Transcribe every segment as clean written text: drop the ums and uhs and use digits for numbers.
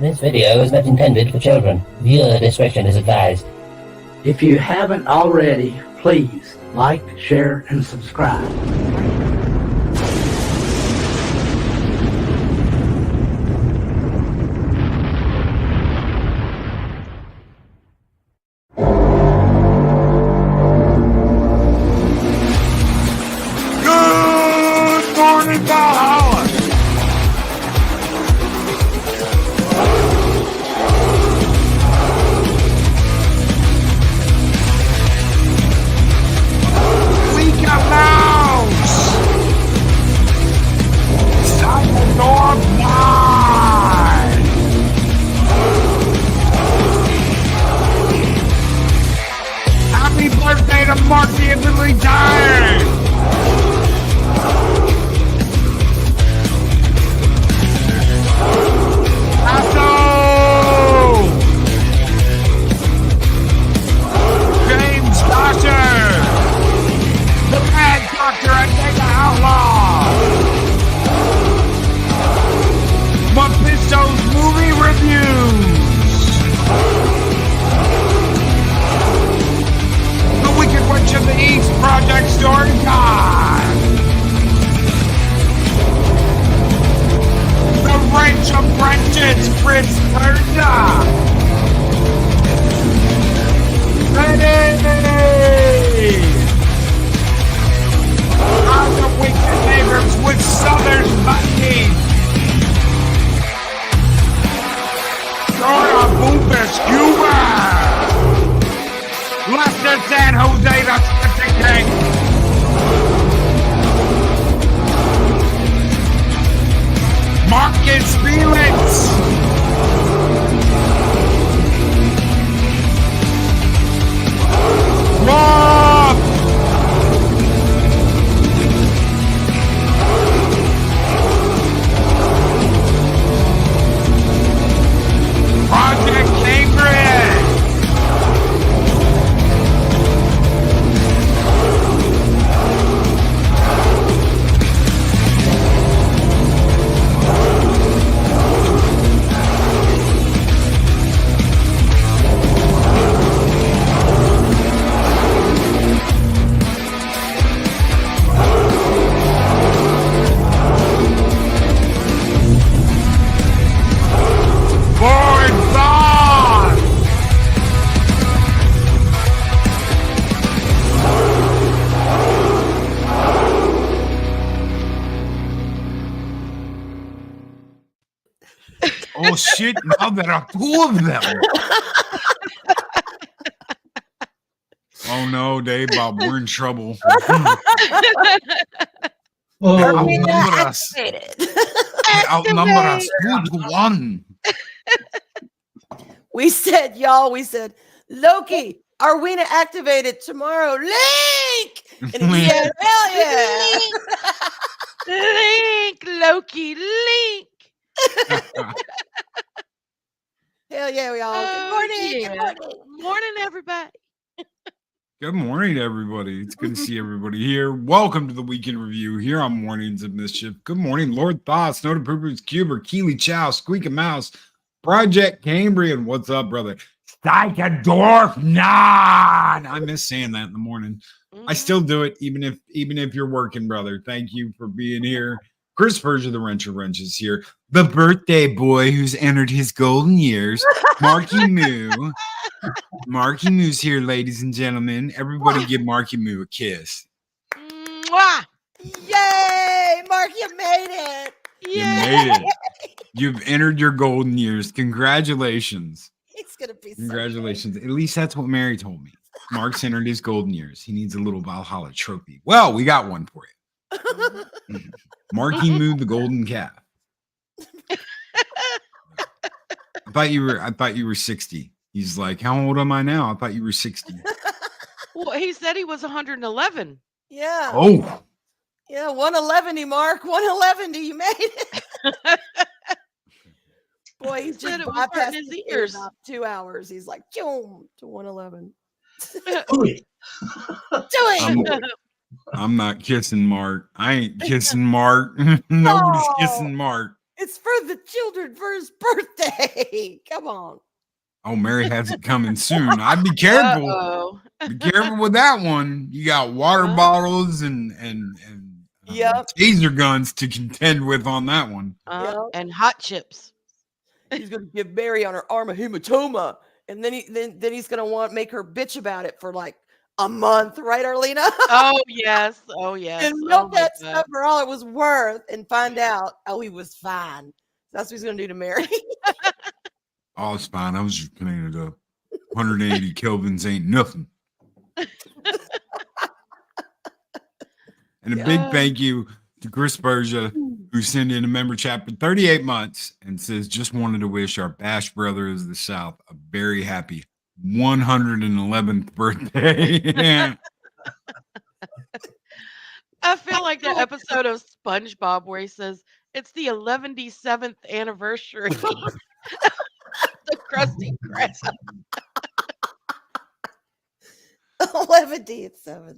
This video is not intended for children. Viewer discretion is advised. If you haven't already, please like, share, and subscribe. Good morning, Valhalla! Happy birthday to Mark the Italy Giant! Asso! James Gosher! The Mad Doctor and Mega Outlaw! Mephisto's Movie Reviews! The Wicked Witch of the East Project Story Time! The Wrench of Wrenches, Fritz Perda! Ready! Are the Wicked Neighbors with Southern Viking! Dora Boopus Cuba! Lester San Jose, the Skeptic King! Marcus Felix! Rob! Project Cambridge! Board Bond! Oh shit, now there are two of them. Oh no, Dave Bob, we're in trouble. Outnumber us. They outnumber us 2-1. We said, Loki, Arwena activated tomorrow. Link! And he said, hell yeah. Link, Loki, link. Hell yeah, we all. Good morning. Yeah. Good morning. Morning, everybody. Good morning, everybody. It's good to see everybody here. Welcome to the Weekend Review here on Mornings of Mischief. Good morning, Lord Thoughts, Snow to Pooper's Cuber, Keely Chow, Squeak a Mouse, Project Cambrian. What's up, brother? Steikendorf 9. I miss saying that in the morning. I still do it, even if you're working, brother. Thank you for being here. Chris Persia, the Wrench of Wrenches here. The birthday boy who's entered his golden years, Marky Moo. Marky Moo's here, ladies and gentlemen. Everybody give Marky Moo a kiss. Mwah! Yay! Mark, you made it. You made it. You've entered your golden years. Congratulations. It's going to be Congratulations. At least that's what Mary told me. Mark's entered his golden years. He needs a little Valhalla trophy. Well, we got one for you. Marky Moo, the golden calf. I thought you were 60. He's like, how old am I now? I thought you were 60. Well, he said he was 111. Yeah. Oh, Yeah, 111 Mark. 111 you made it. Boy, he He said just it was hurting bypassed his it in ears. about 2 hours. He's like, choom, to 111. Ooh, Do it. I'm not kissing Mark. I ain't kissing Mark. Nobody's kissing Mark. It's for the children for his birthday. Come on. Oh, Mary has it coming soon. I'd be careful. Uh-oh. Be careful with that one. You got water bottles and Yep. taser guns to contend with on that one. Yep. And hot chips. He's gonna give Mary on her arm a hematoma, and then he's gonna make her bitch about it for like a month, right, Arlena? Oh yes. Oh yes. And Oh milk my that God. stuff for all it was worth, and find out he was fine. That's what he's gonna do to Mary. Oh, it's fine. I was just playing it up. 180 kelvins ain't nothing. And a big thank you to Chris Bergia, who sent in a member chapter 38 months and says, just wanted to wish our Bash Brothers of the South a very happy 111th birthday. I feel like that episode of SpongeBob where he says it's the 117th anniversary. The Krusty Krab. 11th, 7th.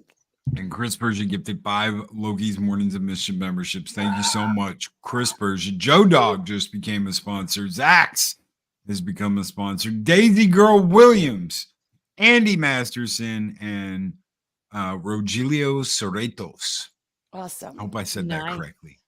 And Chris Bergia gifted 5 Loki's Mornings of Mischief memberships. Thank you so much, Chris Bergia. Joe Dog just became a sponsor. Zax has become a sponsor. Daisy Girl Williams, Andy Masterson, and Rogelio Sorretos. Awesome. I hope I said that Nice. correctly.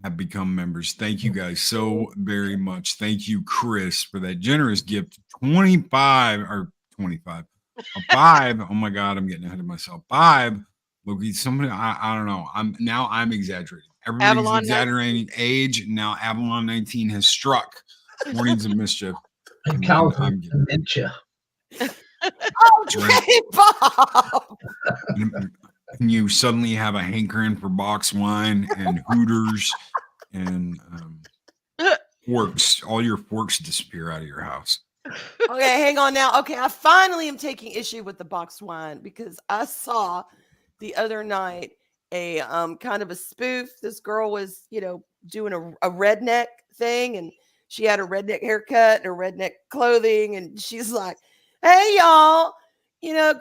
Have become members. Thank you guys so very much. Thank you, Chris, for that generous gift. 25 or 25. A 5. Oh my God, I'm getting ahead of myself. 5. Loki, somebody, I don't know. I'm exaggerating. Everybody's Avalon exaggerating age. Now Avalon 19 has struck. Mornings of Mischief. it calls I'm it dementia. Oh, Dre Bob. And you suddenly have a hankering for box wine and Hooters and forks. All your forks disappear out of your house. Okay, hang on now. Okay, I finally am taking issue with the boxed wine because I saw the other night a kind of a spoof. This girl was, doing a redneck thing, and she had a redneck haircut and her redneck clothing, and she's like, "Hey y'all,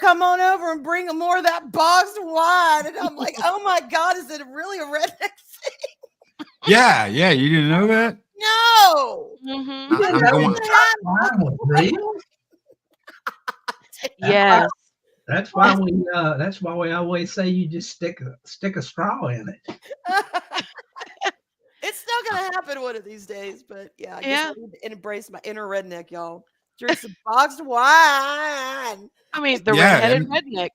come on over and bring more of that boxed wine." And I'm like, "Oh my God, is it really a redneck thing?" Yeah, you didn't know that? No. Mm-hmm. You didn't I'm know going- that wine was real? Yes. That's why we always say you just stick a straw in it. It's still gonna happen one of these days, but yeah, I guess I need to embrace my inner redneck, y'all. Drink some boxed wine. I mean, the Yeah, redheaded redneck.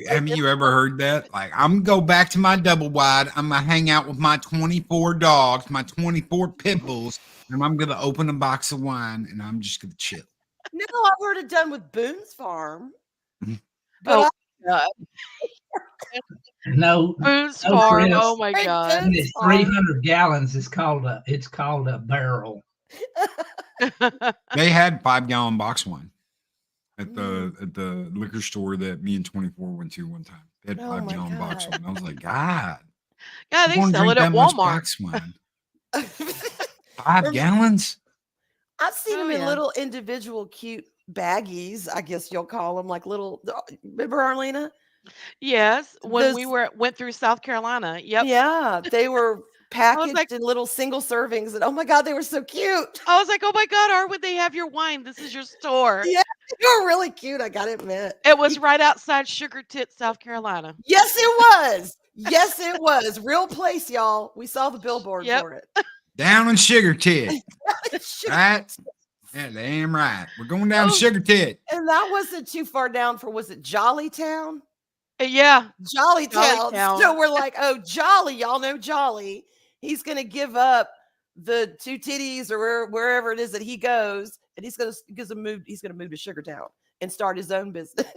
Have you ever heard that? Like, I'm gonna go back to my double wide. I'm gonna hang out with my 24 dogs, my 24 pit bulls, and I'm gonna open a box of wine and I'm just gonna chill. No, I've heard it done with Boone's Farm. Mhm. But God. No, Boone's no, Farm. Chris. Oh my Drink God. when it's 300 gallons. It's called a barrel. They had 5-gallon box wine at the liquor store that me and 24 went to one time. They had Oh my 5-gallon box God. wine. I was like, God, Yeah, who they wanna sell drink it at that much Walmart. box wine? 5 gallons? I've seen Oh, them in yeah. little individual cute baggies, I guess you'll call them, like little. Remember, Arlena? Yes, when we Those- went through South Carolina. Yep. Yeah, they were packaged like- in little single servings, and oh my God, they were so cute. I was like, oh my God, Arwen, they have your wine. This is your store. Yeah, they were really cute. I gotta admit. It was right outside Sugar Tit, South Carolina. Yes, it was. Yes, it was. Real place, y'all. We saw the billboard Yep. for it. Down in Sugar Tit. Sugar- Right? Yeah, damn right. We're going down to Sugar Tit. And that wasn't too far down for, was it Jollytown? Yeah. Jollytown. Jollytown. So we're like, oh, Jolly, y'all know Jolly. He's gonna give up the 2 titties or wherever it is that he goes, and he's gonna move to Sugartown and start his own business.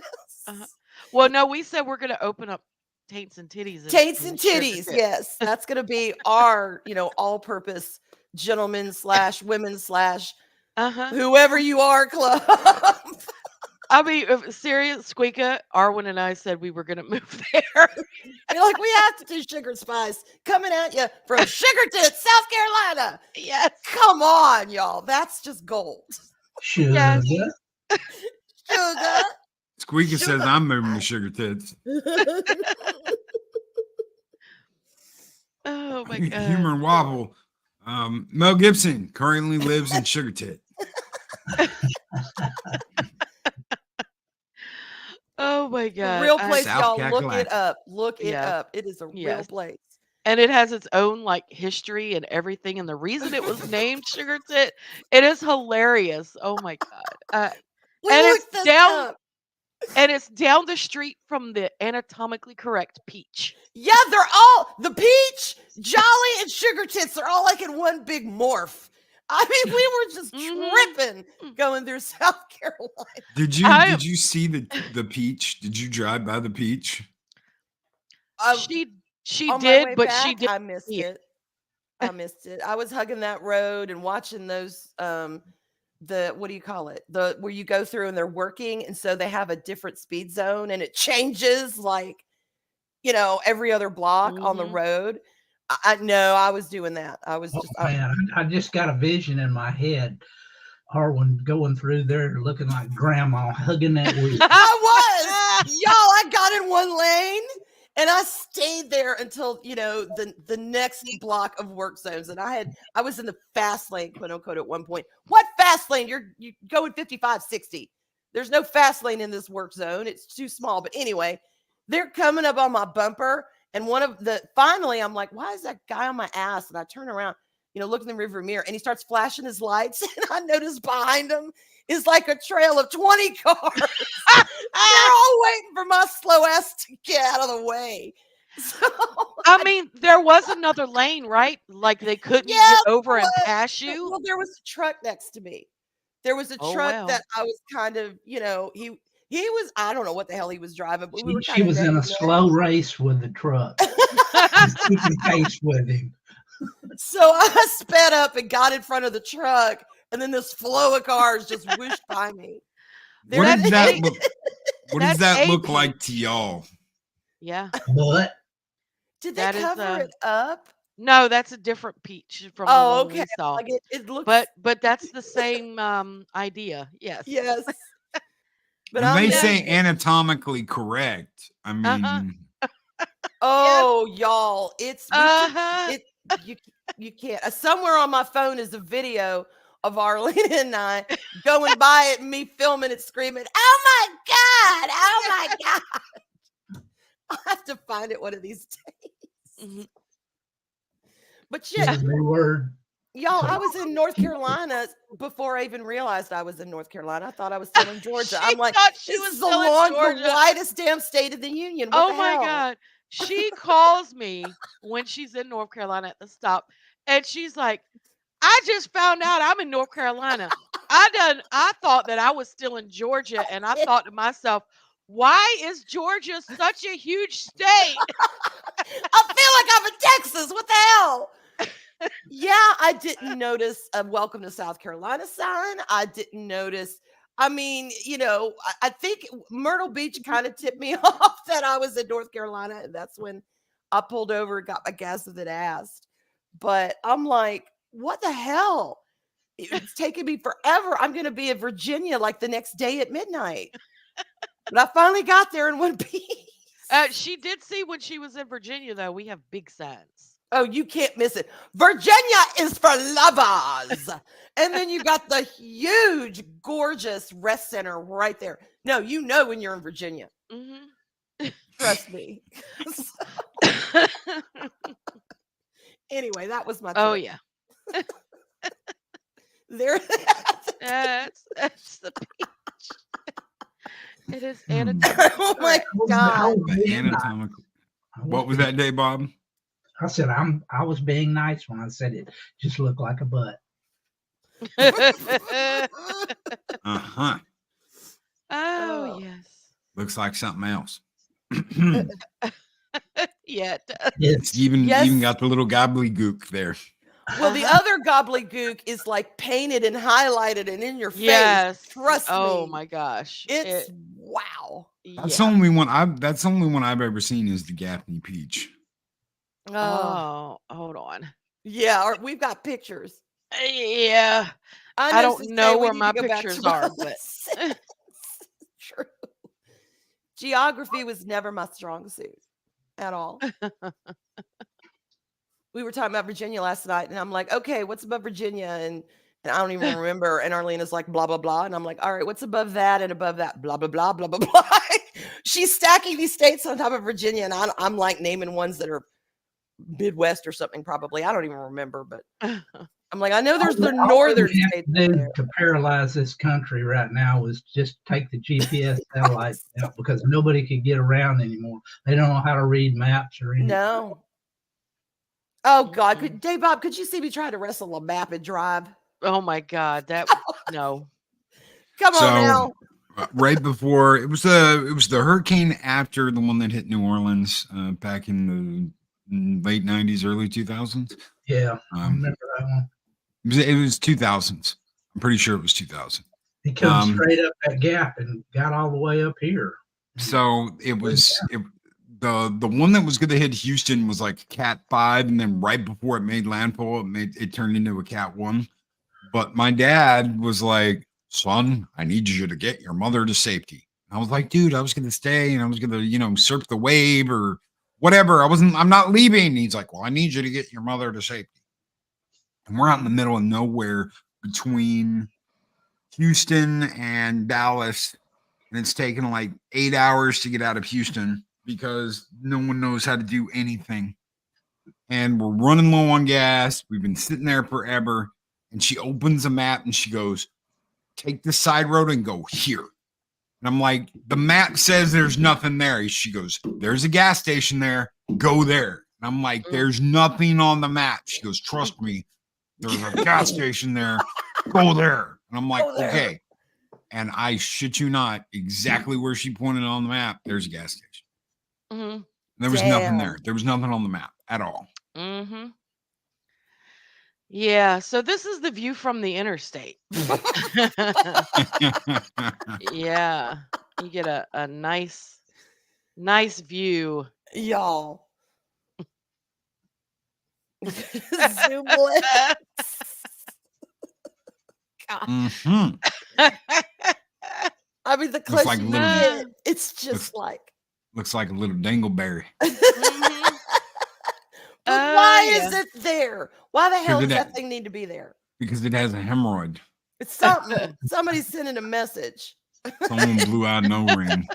Well, no, we said we're going to open up Taints and Titties. Taints in and Sugar titties, Tit. yes. That's gonna be our, all-purpose gentlemen / women / Uh-huh. whoever you are club. I mean, serious, Squeaka, Arwen and I said we were going to move there. You're like, we have to do sugar spice coming at you from Sugarton, South Carolina. Yes. Come on, y'all. That's just gold. Sugar. Yes. Sugar. Squeaker says I'm moving to Sugar Tits. Oh my God. Humor and Waffle. Mel Gibson currently lives in Sugar Tit. Oh my God. Real place, South y'all. Look it Carolina. up. Look it Yeah. up. It is a real Yes. place. And it has its own like history and everything. And the reason it was named Sugar Tit, it is hilarious. Oh my God. We and looked it's this down up. and it's down the street from the anatomically correct Peach. Yeah, they're all the Peach, Jolly, and Sugar Tits. They're all like in one big morph. I mean, we were just tripping going through South Carolina. Did you see the Peach? Did you drive by the Peach? She on my did, way but back, she did. I missed it. I missed it. I was hugging that road and watching those the what do you call it? The where you go through and they're working, and so they have a different speed zone and it changes like every other block on the road. I know I was doing that. I was just I just got a vision in my head. Arwen going through there looking like grandma hugging that wheel. I was. Y'all, I got in one lane and I stayed there until the next block of work zones. And I was in the fast lane, quote unquote, at one point. What fast lane? You're going 55, 60. There's no fast lane in this work zone. It's too small. But anyway, they're coming up on my bumper. And finally, I'm like, why is that guy on my ass? And I turn around, look in the rearview mirror, and he starts flashing his lights. And I notice behind him is like a trail of 20 cars. They're all waiting for my slow ass to get out of the way. So I mean, there was another lane, right? Like they couldn't get over and pass you. Well, there was a truck next to me. There was a truck that I was kind of, he was, I don't know what the hell he was driving, but she was in a slow race with the truck. Keeping pace with him. So I sped up and got in front of the truck, and then this flow of cars just whooshed by me. What does that look like to y'all? Yeah. What? Did they cover it up? No, that's a different Peach from the one we saw. Like it looks, but that's the same idea. Yes. Yes. But when they say anatomically correct, I mean, y'all, it's you can't. Somewhere on my phone is a video of Arlene and I going by it and me filming it, screaming, "Oh my God! Oh my God!" I'll have to find it one of these days. But yeah, y'all, I was in North Carolina before I even realized I was in North Carolina. I thought I was still in Georgia. I'm like, this is the widest damn state of the union. What the hell? God. She calls me when she's in North Carolina at the stop, and she's like, I just found out I'm in North Carolina. I thought that I was still in Georgia, and I thought to myself, why is Georgia such a huge state? I feel like I'm in Texas. What the hell? Yeah, I didn't notice a welcome to South Carolina sign. I didn't notice. I mean, I think Myrtle Beach kind of tipped me off that I was in North Carolina. And that's when I pulled over and got my gas with it asked. But I'm like, what the hell? It's taking me forever. I'm going to be in Virginia like the next day at midnight. But I finally got there in one piece. She did see when she was in Virginia, though. We have big signs. Oh, you can't miss it. Virginia is for lovers. And then you got the huge, gorgeous rest center right there. No, when you're in Virginia. Trust me. Anyway, that was my trip. Oh, yeah. There. That's the Peach. It is anatomical. Oh my God. Anatomical. What was that day, Bob? I said I was being nice when I said it just looked like a butt. Uh-huh. Oh, yes. Looks like something else. Yeah, it does. It's even got the little gobbledygook there. Well, the other gobbledygook is like painted and highlighted and in your face. Yes. Trust Oh me. my gosh. It's wow. That's the only one I've ever seen is the Gaffney Peach. Oh, hold on. Yeah, we've got pictures. Yeah. I don't know where my pictures are, but true. Geography was never my strong suit at all. We were talking about Virginia last night, and I'm like, okay, what's above Virginia? And I don't even remember. And Arlena's like, blah, blah, blah. And I'm like, all right, what's above that and above that? Blah, blah, blah, blah, blah, blah. She's stacking these states on top of Virginia. And I'm like naming ones that are Midwest or something, probably. I don't even remember, but I'm like, I know there's the northern states. To paralyze this country right now is just take the GPS satellites out because nobody could get around anymore. They don't know how to read maps or anything. No. Oh God, Dave Bob, could you see me try to wrestle a map and drive? Oh my God, no. Come on now. Right before it was the hurricane after the one that hit New Orleans back in the late 90s, early 2000s. Yeah, I remember that one. It was 2000s. I'm pretty sure it was 2000. He came straight up that gap and got all the way up here. So it was the one that was going to hit Houston was like Cat 5, and then right before it made landfall, it turned into a Cat 1. But my dad was like, "Son, I need you to get your mother to safety." And I was like, "Dude, I was going to stay and I was going to, surf the wave or whatever. I'm not leaving." And he's like, "Well, I need you to get your mother to safety." And we're out in the middle of nowhere between Houston and Dallas. And it's taken like 8 hours to get out of Houston because no one knows how to do anything. And we're running low on gas. We've been sitting there forever. And she opens a map and she goes, "Take the side road and go here." And I'm like, "The map says there's nothing there." She goes, "There's a gas station there. Go there." And I'm like, "There's nothing on the map." She goes, "Trust me. There's a gas station there. Go there." And I'm like, "Okay." And I shit you not, exactly where she pointed on the map, there's a gas station. Mm-hmm. There was nothing there. There was nothing on the map at all. Mm-hmm. Yeah, so this is the view from the interstate. Yeah, you get a nice view. Y'all. Zoom lens. Mm-hmm. I mean, the closer like you little- get, it's just Looks like a little dingleberry. Mhm. But why yeah. is it there? Why the hell Because does it- that thing need to be there? Because it has a hemorrhoid. It's something. Somebody's sending a message. Someone blew out no ring.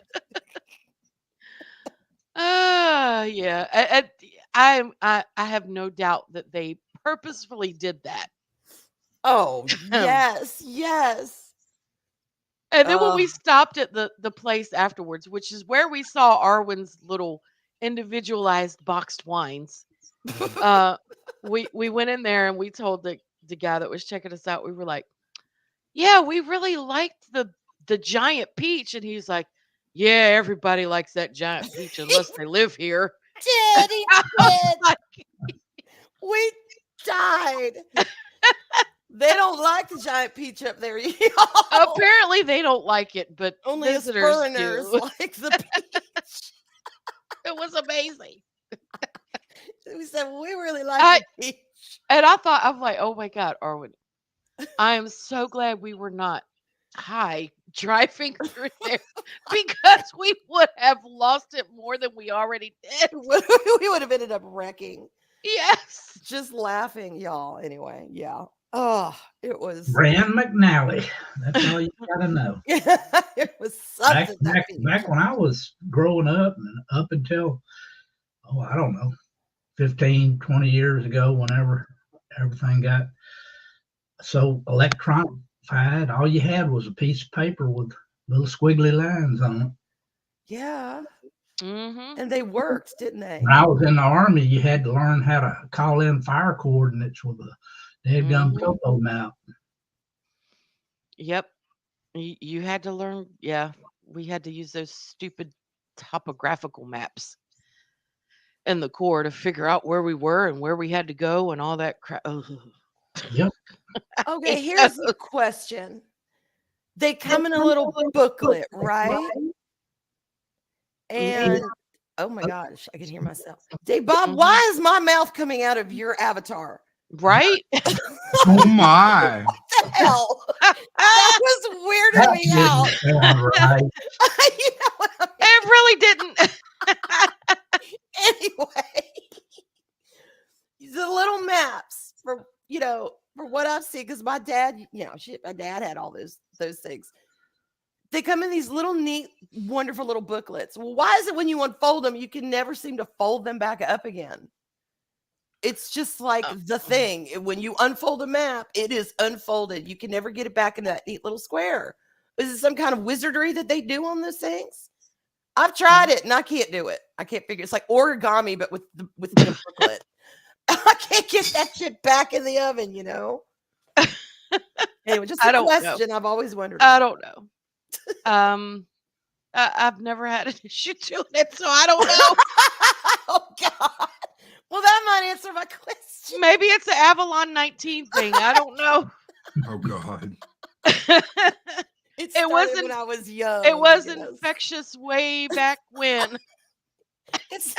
Yeah. I have no doubt that they purposefully did that. Oh, yes, yes. And then when we stopped at the place afterwards, which is where we saw Arwen's little individualized boxed wines, we went in there and we told the guy that was checking us out, we were like, "Yeah, we really liked the giant peach." And he's like, "Yeah, everybody likes that giant peach unless they live here." Daddy did. We died. They don't like the giant peach up there, y'all. Apparently they don't like it, but Only us visitors foreigners do. like the peach. It was amazing. We said, well, we really like the peach. And I'm like, oh my God, Arwen, I am so glad we were not high driving through there because we would have lost it more than we already did. We would have ended up wrecking. Yes. Just laughing, y'all. Anyway, yeah. Oh, it was Brand McNally. That's all you gotta know. it was something. Back when I was growing up and up until, I don't know, 15, 20 years ago, whenever everything got so electronified, all you had was a piece of paper with little squiggly lines on it. Yeah. Mm-hmm. And they worked, didn't they? When I was in the Army, you had to learn how to call in fire coordinates with a dead-gum topo map. Yep. You had to learn. Yeah. We had to use those stupid topographical maps. in the Corps to figure out where we were and where we had to go and all that crap. Yep. Okay, here's the question. They come in a little booklet, right? And oh my gosh, I can hear myself. Dave Bob, why is my mouth coming out of your avatar? Right? Oh my. What the hell? That was weirding me out. Right. You know what I mean? It really didn't. Anyway, the little maps for what I've seen, because my dad, my dad had all those things. They come in these little neat, wonderful little booklets. Well, why is it when you unfold them, you can never seem to fold them back up again? It's just like the thing. When you unfold a map, it is unfolded. You can never get it back in that neat little square. Is it some kind of wizardry that they do on those things? I've tried it and I can't do it. I can't figure. It's like origami, but with the booklet. I can't get that shit back in the oven, Anyway, just a question I've always wondered about. I don't know. I've never had an issue doing it, so I don't know. Oh God. Well, that might answer my question. Maybe it's an Avalon 19 thing. I don't know. Oh God. It wasn't when I was young. It was infectious way back when. It's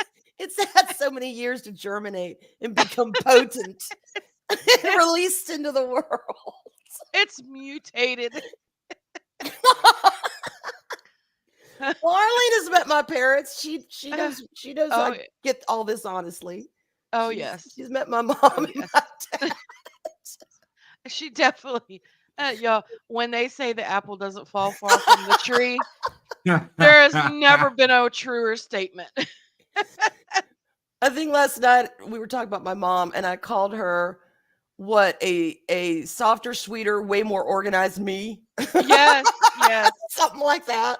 had so many years to germinate and become potent and released into the world. It's mutated. Well, Arlena's met my parents. She knows I get all this honestly. Oh yes. She's met my mom and my dad. She definitely y'all, when they say the apple doesn't fall far from the tree, there has never been a truer statement. I think last night we were talking about my mom, and I called her a softer, sweeter, way more organized me. Yes. Something like that.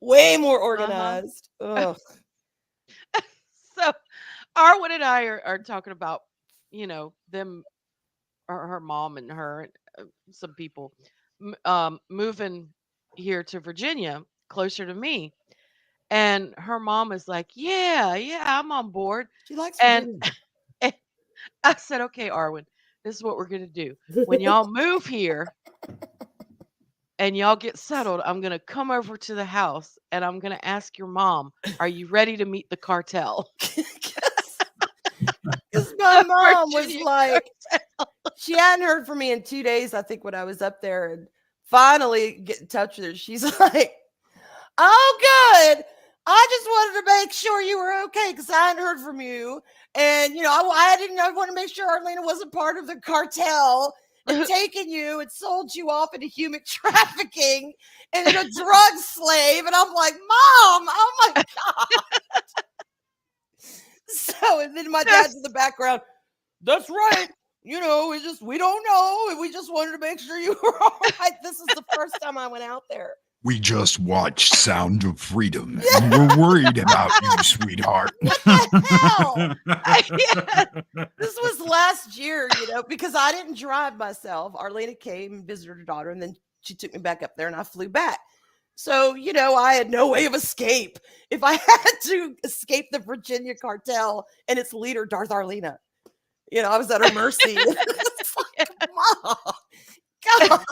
Way more organized. So Arwen and I are talking about, them, or her mom and her, some people moving here to Virginia, closer to me. And her mom is like, yeah, I'm on board. She likes and I said, okay, Arwen, this is what we're going to do. When y'all move here and y'all get settled, I'm going to come over to the house and I'm going to ask your mom, are you ready to meet the cartel? Because my mom was like, she hadn't heard from me in 2 days, I think, when I was up there, and finally get in touch with her. She's like, oh, good. I just wanted to make sure you were okay because I hadn't heard from you. And, I want to make sure Arlena wasn't part of the cartel and taking you and sold you off into human trafficking and a drug slave. And I'm like, Mom, oh my God. So, and then my dad's in the background. That's right. We don't know. We just wanted to make sure you were all right. This is the first time I went out there. We just watched Sound of Freedom. And we're worried about you, sweetheart. What the hell? This was last year, because I didn't drive myself. Arlena came and visited her daughter, and then she took me back up there, and I flew back. So, I had no way of escape. If I had to escape the Virginia cartel and its leader, Darth Arlena, I was at her mercy. It's like, Mom, God.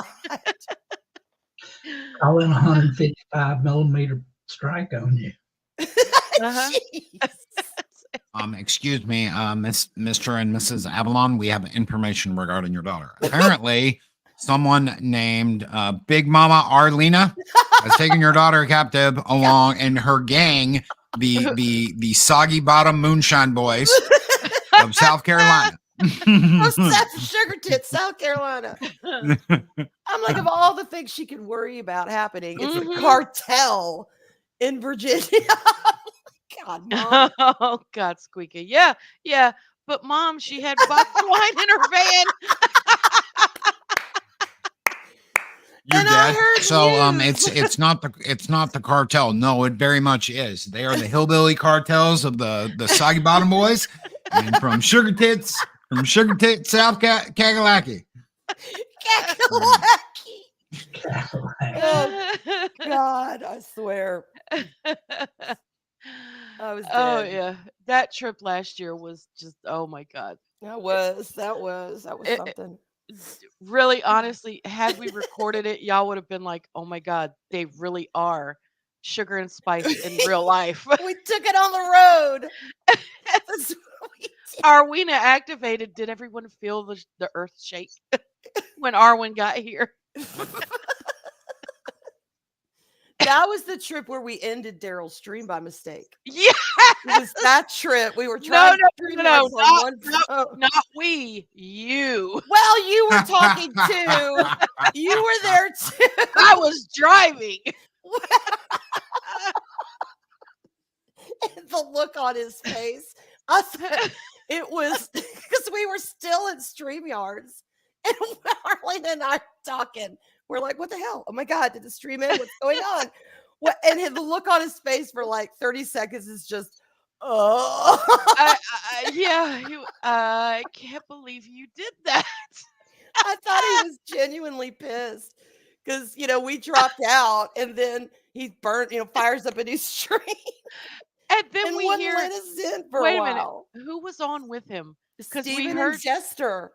Call in 155 millimeter strike on you. Excuse me, Mr. and Mrs. Avalon, we have information regarding your daughter. Apparently, someone named Big Mama Arlena has taken your daughter captive along in her gang, the Soggy Bottom Moonshine Boys of South Carolina. Sugar Tits, South Carolina. I'm like, of all the things she could worry about happening, it's a cartel in Virginia. God, Mom. Oh God, Squeaky. Yeah. But Mom, she had boxed wine in her van. You're And dead. I heard So news. it's not the cartel. No, it very much is. They are the hillbilly cartels of the Soggy Bottom Boys, and from Sugar Tits, South Kakalaki. Oh God, I swear. I was Oh dead. yeah, that trip last year was just oh my god. That was It, something. really, honestly, had we recorded it, y'all would have been like, "Oh my god, they really are sugar and spice in real life." We took it on the road. That's what we did. Arwena activated. Did everyone feel the earth shake when Arwen got here? That was the trip where we ended Daryl's stream by mistake. Yeah. It was that trip. We were No, trying to no, stream no, no, yours on one phone. not we. You. Well, you were talking too. You were there too. I was driving. The look on his face. I thought it was because we were still in StreamYards. And Arlene and I are talking. We're like, what the hell? Oh my God, did the stream end? What's going on? What? And the look on his face for like 30 seconds is just, oh. Yeah, I can't believe you did that. I thought he was genuinely pissed because, we dropped out and then he fires up a new stream. And then And we wouldn't hear, let us in for wait a a minute, while. who was on with him? Because we Steven heard, and Jester.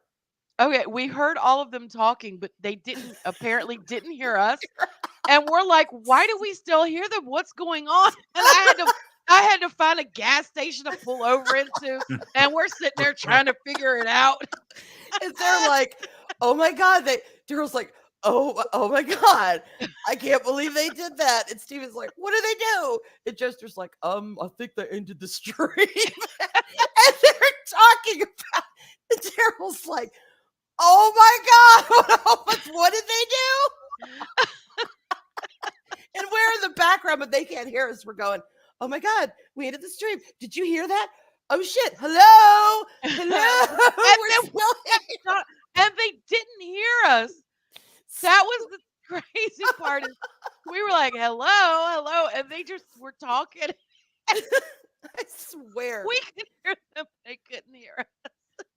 okay, we heard all of them talking, but they apparently didn't hear us. And we're like, why do we still hear them? What's going on? And I had to find a gas station to pull over into, and we're sitting there trying to figure it out. And they're like, oh my God. Daryl's like, oh my God. I can't believe they did that. And Steven's like, what do they do? And Jester's like, I think they ended the stream. And they're talking about and Daryl's like, oh my God. What did they do? And we're in the background, but they can't hear us. We're going, oh my God, we ended the stream. Did you hear that? Oh shit. Hello. And they didn't hear us. That was the crazy part. Is we were like, hello. And they just were talking. I swear. We could hear them. They couldn't hear us.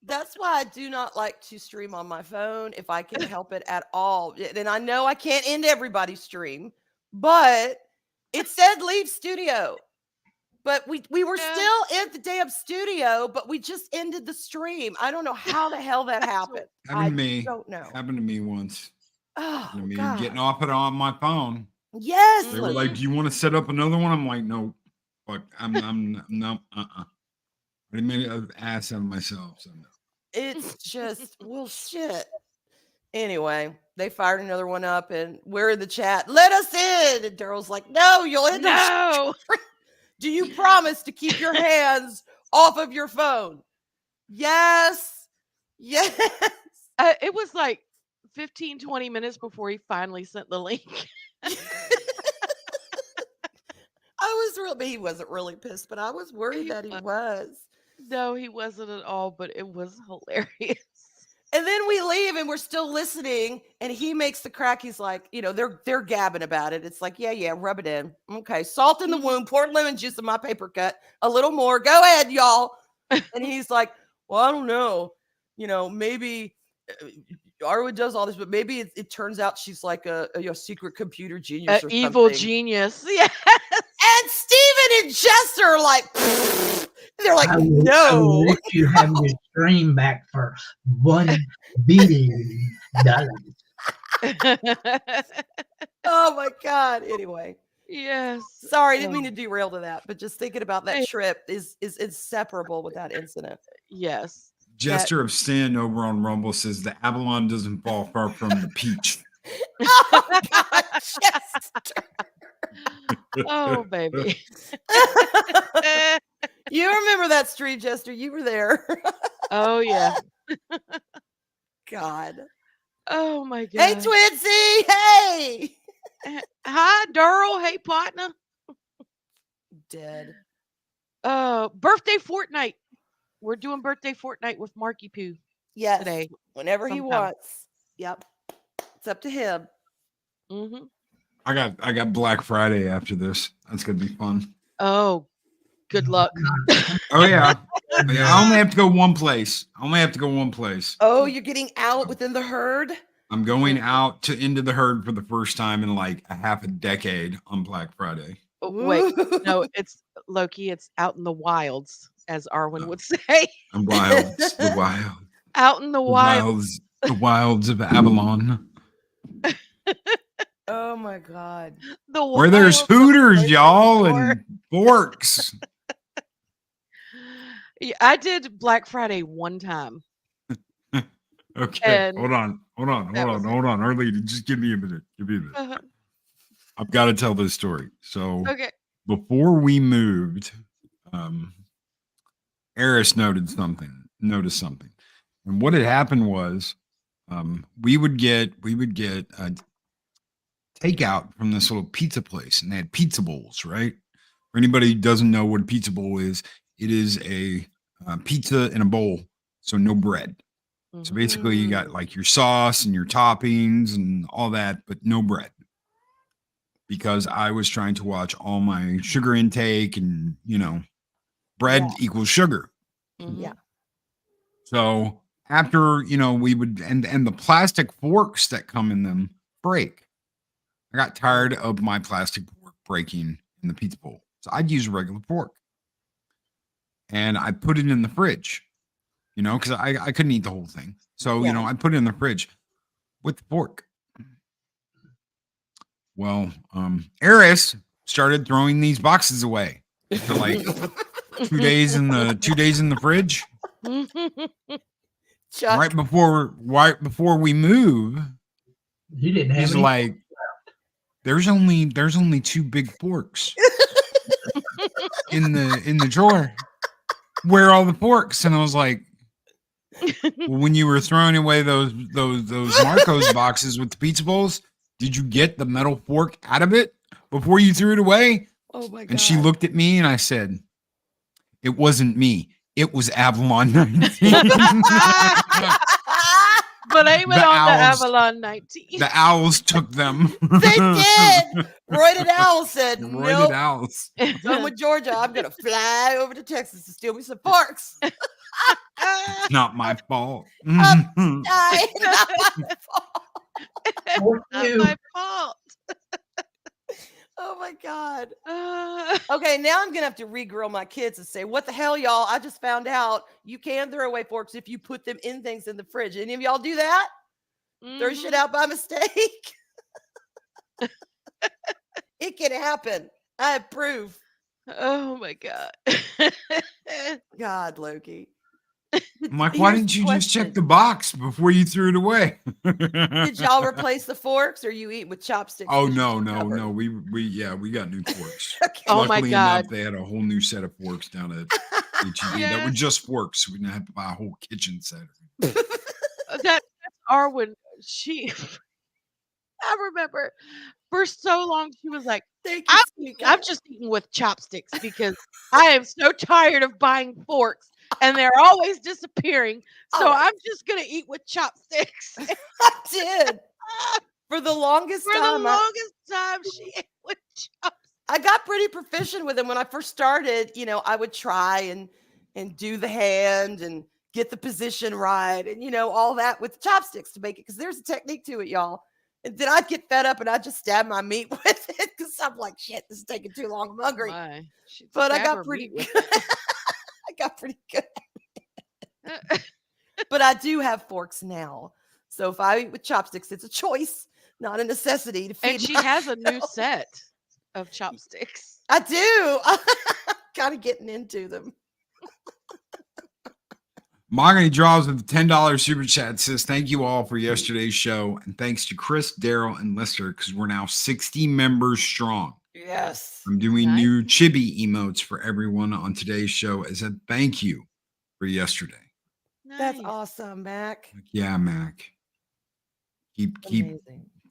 That's why I do not like to stream on my phone if I can help it at all. And I know I can't end everybody's stream, but it said leave studio. But we were still in the damn studio, but we just ended the stream. I don't know how the hell that happened. Happened to me. Don't know. Happened to me once. Oh, I mean, God. getting off it on my phone. Yes. They were like, "Do you want to set up another one?" I'm like, "No, fuck, I'm no, I made an ass out of myself." So no. It's just, well, shit. Anyway, they fired another one up, and we're in the chat. Let us in. And Daryl's like, "No, you'll end up. No. Do you promise to keep your hands off of your phone?" Yes. Yes. It was like 15, 20 minutes before he finally sent the link. He wasn't really pissed, but I was worried that he was. No, he wasn't at all, but it was hilarious. And then we leave and we're still listening. And he makes the crack. He's like, they're gabbing about it. It's like, yeah, rub it in. Okay. Salt in the wound, pour lemon juice in my paper cut. A little more. Go ahead, y'all. And he's like, well, I don't know. Maybe Arwen does all this, but maybe it turns out she's like a secret computer genius or evil something. Genius. Yeah. And Steven and Jester are like, pfft. They're like, I will no. let you have your stream back for $1 billion. Oh my God. Anyway. Yes. Sorry, I didn't mean to derail to that, but just thinking about that trip is inseparable with that incident. Yes. Jester of Sin over on Rumble says the Avalon doesn't fall far from the peach. Oh God, Jester. Oh, baby. You remember that stream, Jester? You were there. Oh, yeah. God. Oh, my God. Hey, Twinsie. Hey. Hi, Daryl. Hey, partner. Dead. Birthday fortnight. We're doing birthday fortnight with Marky Poo. Yes. Today. Whenever he Sometime. wants. Yep. It's up to him. Mm-hmm. I got Black Friday after this. That's gonna be fun. Oh, good luck. Oh yeah. I only have to go one place. Oh, you're getting out within the herd? I'm going out into the herd for the first time in like a half a decade on Black Friday. Oh, wait, no, Ooh. it's Loki. It's out in the wilds, as Arwen would say. The wilds, the wild, Out in the the wild. wilds, the wilds of Avalon, Oh my God. The where there's wilds of Hooters, Lake y'all, Shore. and forks. Yeah, I did Black Friday one time, Okay, and hold on. that was it. Arlene, just give me a minute. Uh-huh. I've got to tell this story. So Okay. before we moved, Eris noticed something, and what had happened was, we would get a takeout from this little pizza place, and they had pizza bowls, right? For anybody who doesn't know what a pizza bowl is, it is a pizza in a bowl, so no bread. So Mhm. basically, you got like your sauce and your toppings and all that, but no bread. Because I was trying to watch all my sugar intake, and bread Yeah. equals sugar. Mhm. Yeah. So after we would and the plastic forks that come in them break. I got tired of my plastic fork breaking in the pizza bowl, so I'd use a regular fork, and I put it in the fridge. Because I couldn't eat the whole thing, so Yeah. I put it in the fridge with the fork. Well, Eris started throwing these boxes away after like 2 days in the fridge. Chuck. Right before we move, You didn't have he's any. like, there's only 2 big forks in the drawer. Where are all the forks? And I was like, well, when you were throwing away those Marcos boxes with the pizza bowls, did you get the metal fork out of it before you threw it away? Oh my God. And she looked at me, and I said, it wasn't me. It was Avalon 19. But aim it The on the owls. Avalon 19. The owls took them. They did. Royded Owl said, Roided nope. owls. Done with Georgia. I'm going to fly over to Texas to steal me some forks. It's not my fault. Not my fault. Fork Not you. my fault. Oh my God. Okay, now I'm going to have to re-grill my kids and say, what the hell, y'all? I just found out you can throw away forks if you put them in things in the fridge. Any of y'all do that? Throw shit out by mistake? It can happen. I have proof. Oh my God. God, Loki. I'm like, why Here's didn't the you just check question. the box before you threw it away? Did y'all replace the forks, or you eat with chopsticks? Oh 'cause no, you're no, stubborn? no. We got new forks. Okay. Oh my Luckily God. enough, they had a whole new set of forks down at HEB that were Yes. just forks. We didn't have to buy a whole kitchen set. That's Arwen. I remember for so long she was like, Thank you, sweet I'm guy. just eating with chopsticks because I am so tired of buying forks and they're always disappearing. So Oh. I'm just gonna eat with chopsticks. I did. For the longest For the time, longest time, she ate with chopsticks. I got pretty proficient with them when I first started. I would try and do the hand and get the position right, and all that with chopsticks to make it, because there's a technique to it, y'all. And then I'd get fed up and I'd just stab my meat with it because I'm like, shit, this is taking too long. I'm hungry. My, she'd But I stab got her pretty meat good. with I got pretty good. it. But I do have forks now. So if I eat with chopsticks, it's a choice, not a necessity to feed And she has a new myself. set of chopsticks. I do. I'm kind of getting into them. Mahogany Draws with the $10 super chat says, thank you all for yesterday's show. And thanks to Chris, Daryl, and Lister, because we're now 60 members strong. Yes. I'm doing Nice. new chibi emotes for everyone on today's show as a thank you for yesterday. That's Nice. awesome, Mac. Like, yeah, Mac. Keep Amazing.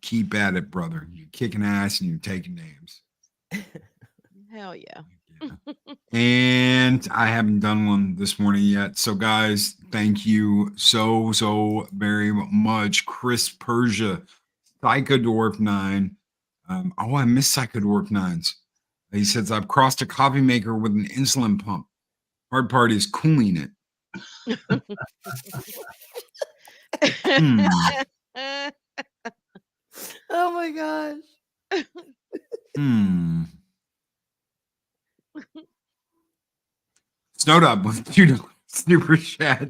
keep at it, brother. You're kicking ass and you're taking names. Hell yeah. Yeah. And I haven't done one this morning yet. So, guys, thank you so very much. Chris Persia, Psychodorf 9. I miss Psychodorf 9s. He says, I've crossed a coffee maker with an insulin pump. Hard part is cooling it. Oh my gosh. Snowed Up with $2 super chat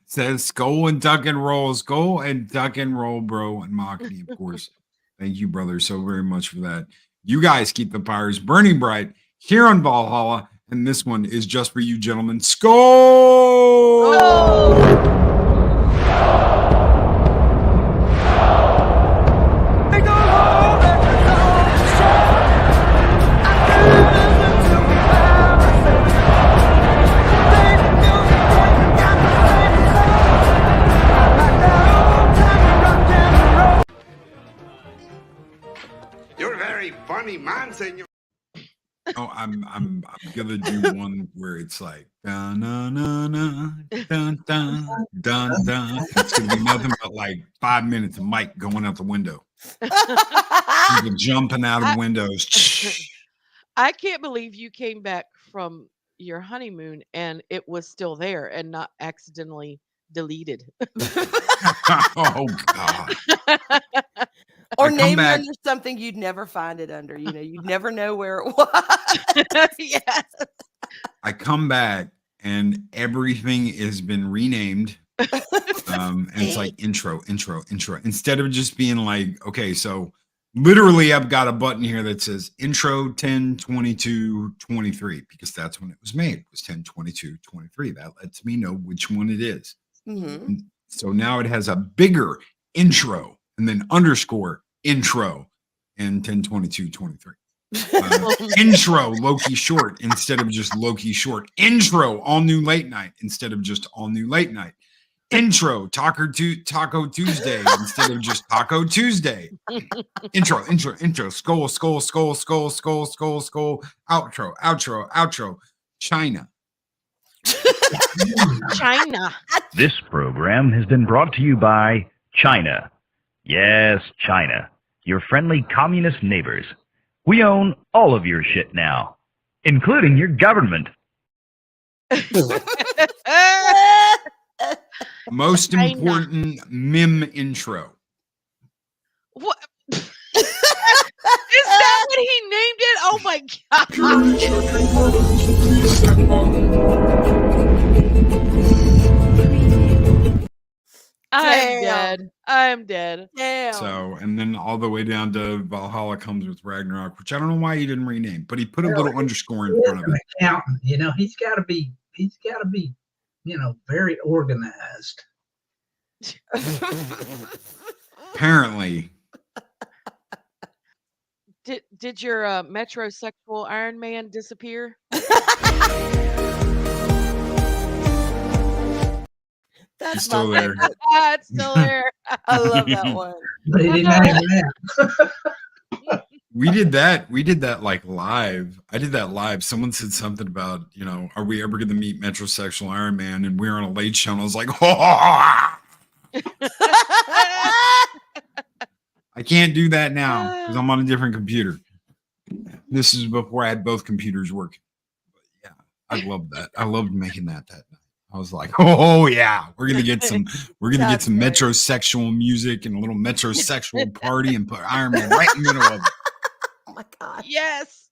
says skull and duck and roll, bro, and Machini, of course. Thank you, brother, so very much for that. You guys keep the fires burning bright here on Valhalla, and this one is just for you, gentlemen. Skull! You're a very funny man, senor. Oh, I'm gonna do one where it's like dun dun dun dun dun dun dun. It's gonna be nothing but like 5 minutes of Mike going out the window, people jumping out of windows. I can't believe you came back from your honeymoon and it was still there and not accidentally deleted. Oh God! Or I come named back- under something you'd never find it under. You know, you'd never know where it was. Yes. I come back and everything has been renamed. And it's like intro. Instead of just being like, okay, so literally I've got a button here that says intro 10/22/23 because that's when it was made. It was 10/22/23. That lets me know which one it is. Mm-hmm. So now it has a bigger intro and then underscore intro and 10/22/23. Intro Loki short instead of just Loki short. Intro all new late night instead of just all new late night. Intro Taco Tuesday instead of just Taco Tuesday. Intro. Skull. Outro. China. China. This program has been brought to you by China. Yes, China. Your friendly communist neighbors. We own all of your shit now, including your government. Most China. important meme intro. What? Is that what he named it? Oh my God. I'm dead. Damn. So, and then all the way down to Valhalla comes with Ragnarok, which I don't know why he didn't rename, but he put a little underscore in front of An it. accountant, you know, he's got to be, you know, very organized. Apparently, Did your metrosexual Iron Man disappear? That's he's still my there. favorite. It's still there. I love that one. But he didn't have that. We did that like live. I did that live. Someone said something about, you know, are we ever going to meet metrosexual Iron Man? And we were on a late show and I was like, I can't do that now because I'm on a different computer. This is before I had both computers working. But yeah, I loved that. I loved making that night. I was like, oh yeah, we're gonna get some That's great. metrosexual music and a little metrosexual party and put Iron Man right in the middle of it. Oh my God. Yes.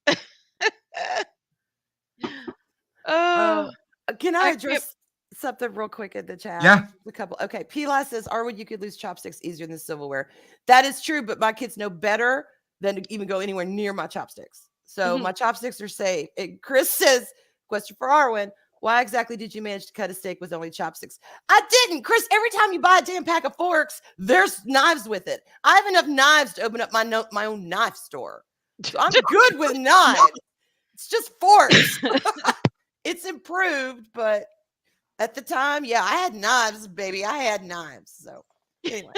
Oh, Can I I address something real quick in the chat? Yeah. A couple. Okay. Pila says, Arwood, you could lose chopsticks easier than silverware. That is true, but my kids know better than to even go anywhere near my chopsticks. So Mhm. my chopsticks are safe. And Chris says, question for Arwen, why exactly did you manage to cut a steak with only chopsticks? I didn't, Chris. Every time you buy a damn pack of forks, there's knives with it. I have enough knives to open up my own knife store. So I'm good with knives. It's just forks. It's improved, but at the time, yeah, I had knives, baby. I had knives. So anyway,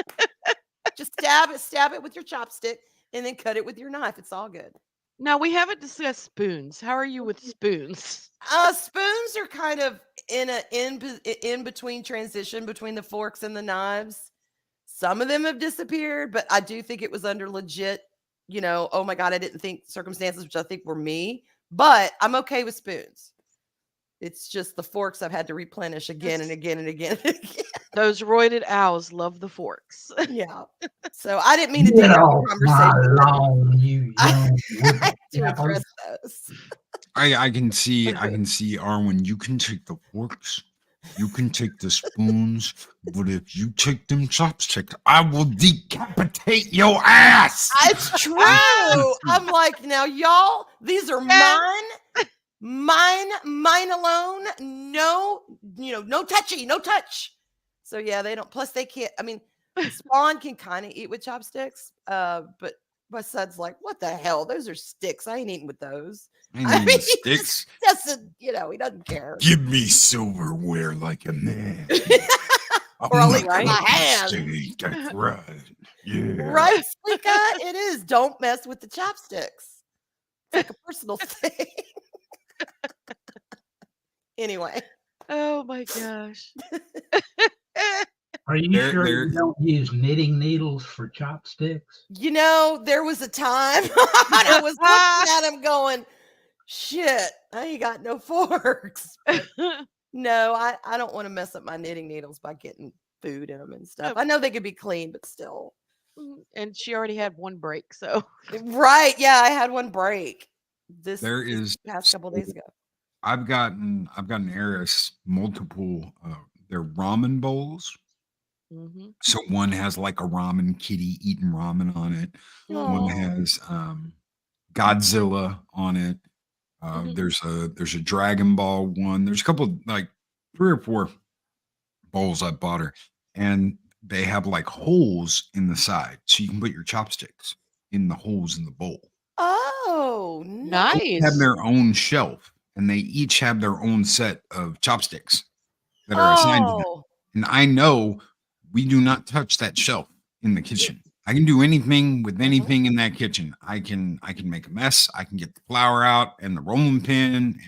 just stab it with your chopstick and then cut it with your knife. It's all good. Now we haven't discussed spoons. How are you with spoons? Spoons are kind of in between transition between the forks and the knives. Some of them have disappeared, but I do think it was under legit, you know, oh my God, I didn't think circumstances, which I think were me, but I'm okay with spoons. It's just the forks I've had to replenish again and again and again and again. Those roided owls love the forks. Yeah. So I didn't mean to Get take up off the my conversation. lawn, you I young had to whippersnapper. address those. I can see Arwen. You can take the forks, you can take the spoons, but if you take them chopsticks, I will decapitate your ass. It's true. I'm like, now y'all, these are mine alone. No, no touchy, no touch. So yeah, they don't. Plus, they can't. I mean, Spawn can kind of eat with chopsticks, but my son's like, what the hell? Those are sticks. I ain't eating with those. I mean, sticks. He doesn't care. Give me silverware like a man. Or I'll eat with my hands. That's right. Yeah. Right, Splika? It is. Don't mess with the chopsticks. It's like a personal thing. Anyway. Oh my gosh. Are you sure you don't use knitting needles for chopsticks? There was a time I was looking at him going, shit, I ain't got no forks. But no, I don't want to mess up my knitting needles by getting food in them and stuff. I know they could be clean, but still. And she already had one break, so. Right. Yeah, I had one break this past couple of days ago. I've gotten Eris multiple their ramen bowls. Mm-hmm. So one has like a ramen kitty eating ramen on it. One has Godzilla on it. There's a Dragon Ball one. There's a couple, like 3 or 4 bowls I bought her, and they have like holes in the side, so you can put your chopsticks in the holes in the bowl. Oh, nice! They have their own shelf, and they each have their own set of chopsticks that are assigned to them. And I know we do not touch that shelf in the kitchen. I can do anything with anything in that kitchen. I can make a mess. I can get the flour out and the rolling pin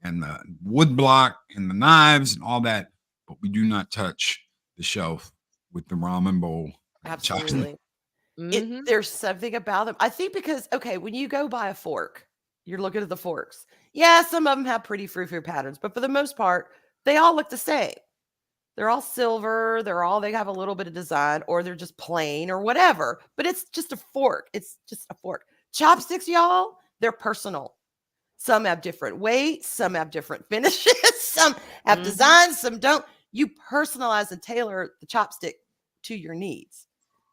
and the wood block and the knives and all that, but we do not touch the shelf with the ramen bowl. Absolutely. There's something about them. I think because, when you go buy a fork, you're looking at the forks. Yeah, some of them have pretty frou-frou patterns, but for the most part, they all look the same. They're all silver. They have a little bit of design, or they're just plain or whatever, but it's just a fork. It's just a fork. Chopsticks, y'all, they're personal. Some have different weights. Some have different finishes. Some have designs. Some don't. You personalize and tailor the chopstick to your needs.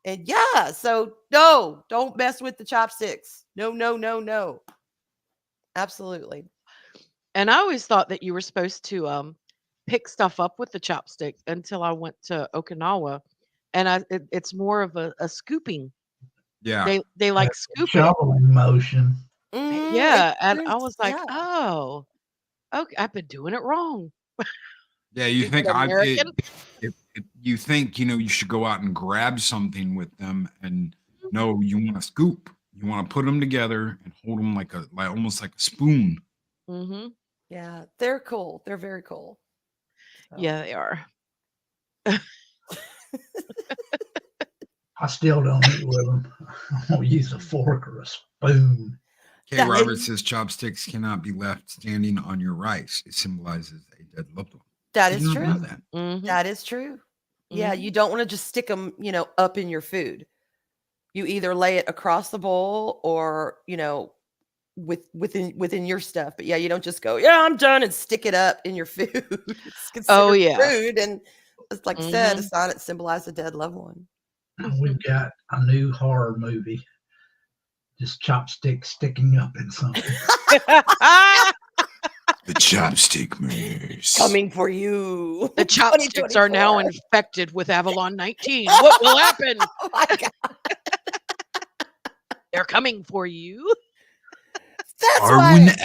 And so no, don't mess with the chopsticks. No. Absolutely. And I always thought that you were supposed to pick stuff up with the chopstick until I went to Okinawa, and it's more of a scooping. Yeah, they like scooping, shoveling motion. Yeah, and I was like, oh, okay, I've been doing it wrong. Yeah, you think you think you should go out and grab something with them, and no, you want to scoop. You want to put them together and hold them like almost like a spoon. Mm-hmm. Yeah, they're cool. They're very cool. So. Yeah, they are. I still don't eat with them. I don't use a fork or a spoon. Okay, Robert says chopsticks cannot be left standing on your rice. It symbolizes a dead loved one. That is true. Mm-hmm. That is true. Yeah, you don't want to just stick them, up in your food. You either lay it across the bowl or, within your stuff. But yeah, you don't just go, I'm done, and stick it up in your food. It's considered food, and it's like I said, a sign that symbolizes a dead loved one. We've got a new horror movie. Just chopsticks sticking up in something. The chopstick murders. Coming for you. The chopsticks are now infected with Avalon 19. What will happen? Oh my God. They're coming for you. Arwena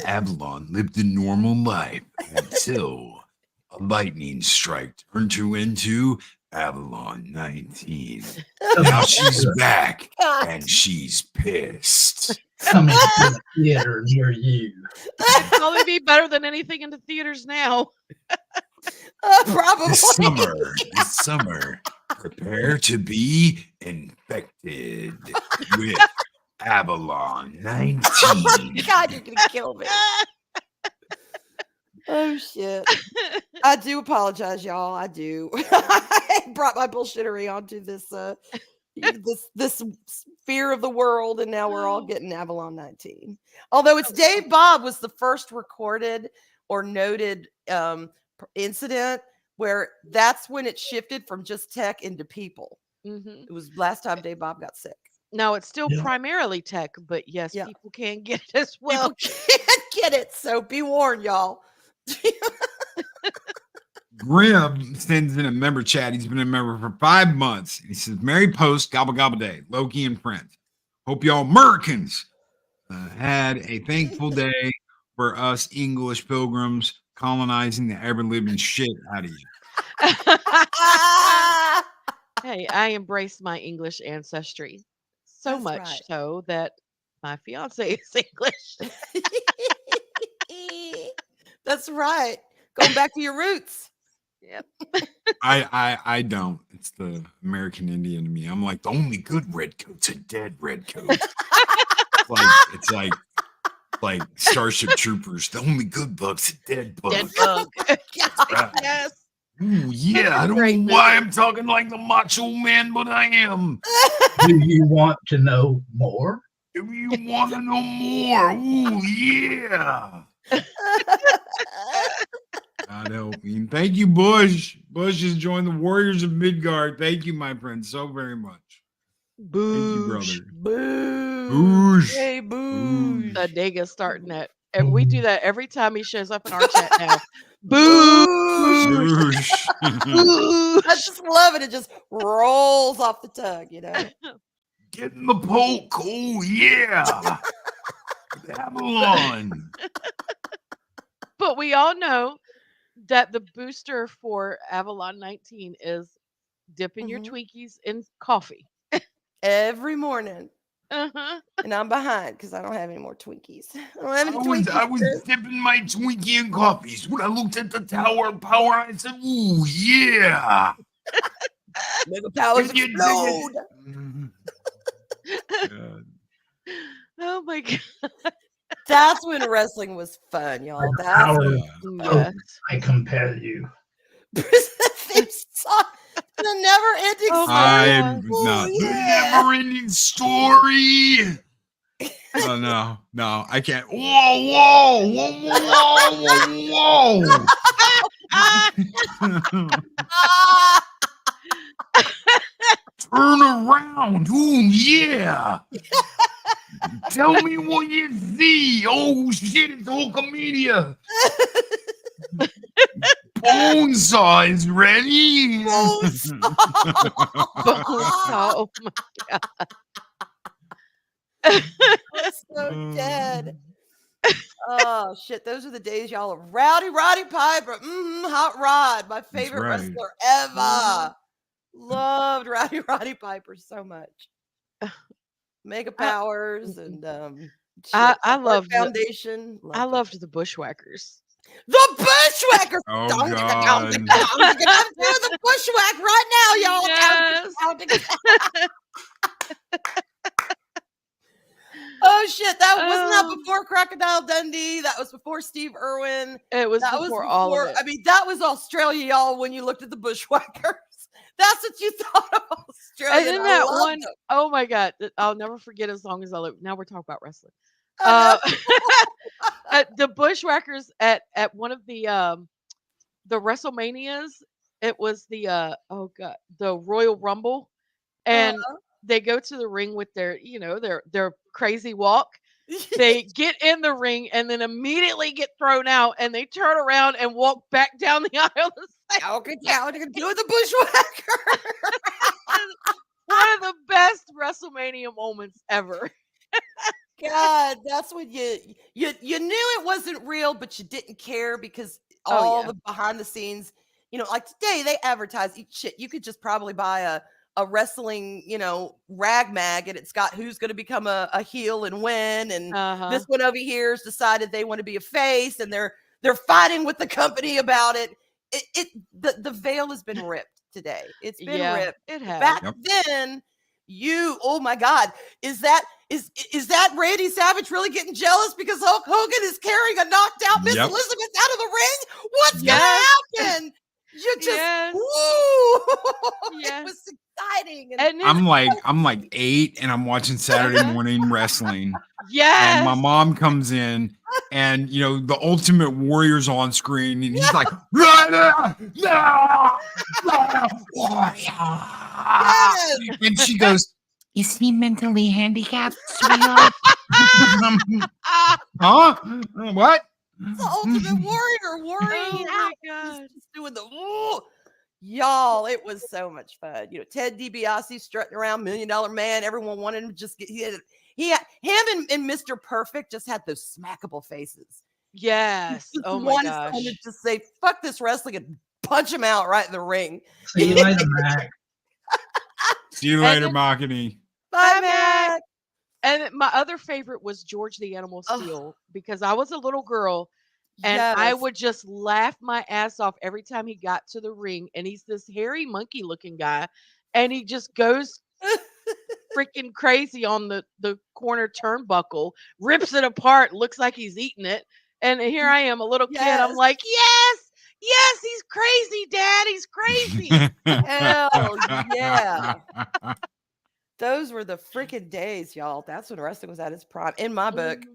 Avalon lived a normal life until a lightning strike turned her into Avalon 19. Now she's back and she's pissed. Coming to the theater near you. It'll probably be better than anything in the theaters now. Probably. This summer, prepare to be infected with Avalon 19. Oh God, you're gonna kill me. Oh shit. I do apologize, y'all. I do. I brought my bullshittery onto this this fear of the world, and now we're all getting Avalon 19. Although it's Dave Bob was the first recorded or noted incident where that's when it shifted from just tech into people. Mhm. It was last time Dave Bob got sick. Now it's still Yeah. primarily tech, but yes, Yeah. people can get it as well. People can't get it, so be warned, y'all. Grim sends in a member chat. He's been a member for 5 months. He says, Merry Post, gobble gobble day, Loki and friends. Hope y'all Americans had a thankful day for us English pilgrims colonizing the ever-living shit out of you. Hey, I embrace my English ancestry so That's much right. so that my fiance is English. That's right. Going back to your roots. Yep. I don't. It's the American Indian to me. I'm like, the only good redcoat's a dead redcoat. it's like Starship Troopers. The only good bug's a dead bug. Dead bug. Right. Yes. Ooh, yeah. I don't Great know why movie. I'm talking like the macho man, but I am. Do you want to know more? Do you want to know more? Ooh, yeah. God help me. Thank you, Bush. Bush has joined the Warriors of Midgard. Thank you, my friend, so very much. Thank you, Boosh. brother. Boo. Boosh. Hey, boo. The Dega's starting that. And we do that every time he shows up in our chat now. Boosh. Boosh. Boosh. I just love it. It just rolls off the tongue, you know. Get in the poke. Oh, yeah. Avalon. But we all know that the booster for Avalon 19 is dipping your Mhm. Twinkies in coffee. Every morning. Uh-huh. And I'm behind because I don't have any more Twinkies. I don't have any Twinkies. I was Chris. dipping my Twinkie in coffees. When I looked at the tower of power, I said, ooh, yeah. Mega powers Can you dig explode. it? God. Oh my God. That's when wrestling was fun, y'all. That's Power, Yes. I compel you. the theme song. The never-ending Oh song. my I'm God. not. Yeah. The never-ending story. Oh, no, I can't. Whoa. Ah! Turn around. Ooh, yeah. Tell me what you see. Oh, shit, it's Hulkamania. Bonesaw is ready. Bonesaw. Oh my I'm so dead. Oh shit! Those are the days, y'all. Of Roddy Piper, Hot Rod, my favorite right. wrestler ever. Loved Roddy Piper so much. Mega Powers and I Heart loved Foundation. I loved the Bushwhackers. The Bushwhackers. Oh, Don't God. I'm doing the Bushwhack right now, y'all. Yes. Oh shit! Wasn't that Oh. before Crocodile Dundee? That was before Steve Irwin. It was That before all of it. I mean, that was Australia, y'all. When you looked at the Bushwhackers, that's what you thought of Australia. And in I that loved one, them. oh my God, I'll never forget as long as I live. Now we're talking about wrestling. I At the Bushwhackers at one of the WrestleManias, it was the the Royal Rumble, and they go to the ring with their their crazy walk. They get in the ring and then immediately get thrown out, and they turn around and walk back down the aisle. Okay, you can do the Bushwhacker. One of the best WrestleMania moments ever. God, that's when you knew it wasn't real, but you didn't care because all the behind the scenes, like today they advertise each shit. You could just probably buy a wrestling, rag mag, and it's got who's going to become a heel and when, and this one over here has decided they want to be a face, and they're fighting with the company about it. The veil has been ripped today. It's been ripped. It has. Back then, oh my God, is that Randy Savage really getting jealous because Hulk Hogan is carrying a knocked out Miss Elizabeth out of the ring? What's gonna happen? You just Yes. woo. Yes. It was exciting. And then I'm like 8 and I'm watching Saturday Uh-huh. morning wrestling. yes. And my mom comes in and the Ultimate Warrior's on screen and he's like Yes. and she goes, "Is he mentally handicapped, sweetheart?" Huh? What? The Ultimate Warrior worrying Oh out. my God. He's just doing the woo. Y'all, it was so much fun. Ted DiBiase strutting around, $1 Million Man. Everyone wanted him to just get. Him and Mr. Perfect just had those smackable faces. Yes. Just Oh my one gosh. son to just say, "Fuck this wrestling," and punch him out right in the ring. See you later, Mac. See you later, Makini. Bye, Bye, Mac. Mac. And my other favorite was George the Animal Ugh. Steel because I was a little girl and I Yes. would just laugh my ass off every time he got to the ring. And he's this hairy monkey looking guy and he just goes freaking crazy on the corner turnbuckle, rips it apart, looks like he's eating it. And here I am, a little kid. I'm Yes. like, yes, he's crazy, Dad. He's crazy. Hell yeah. Those were the freaking days, y'all. That's when wrestling was at its prime. In my book. Mhm.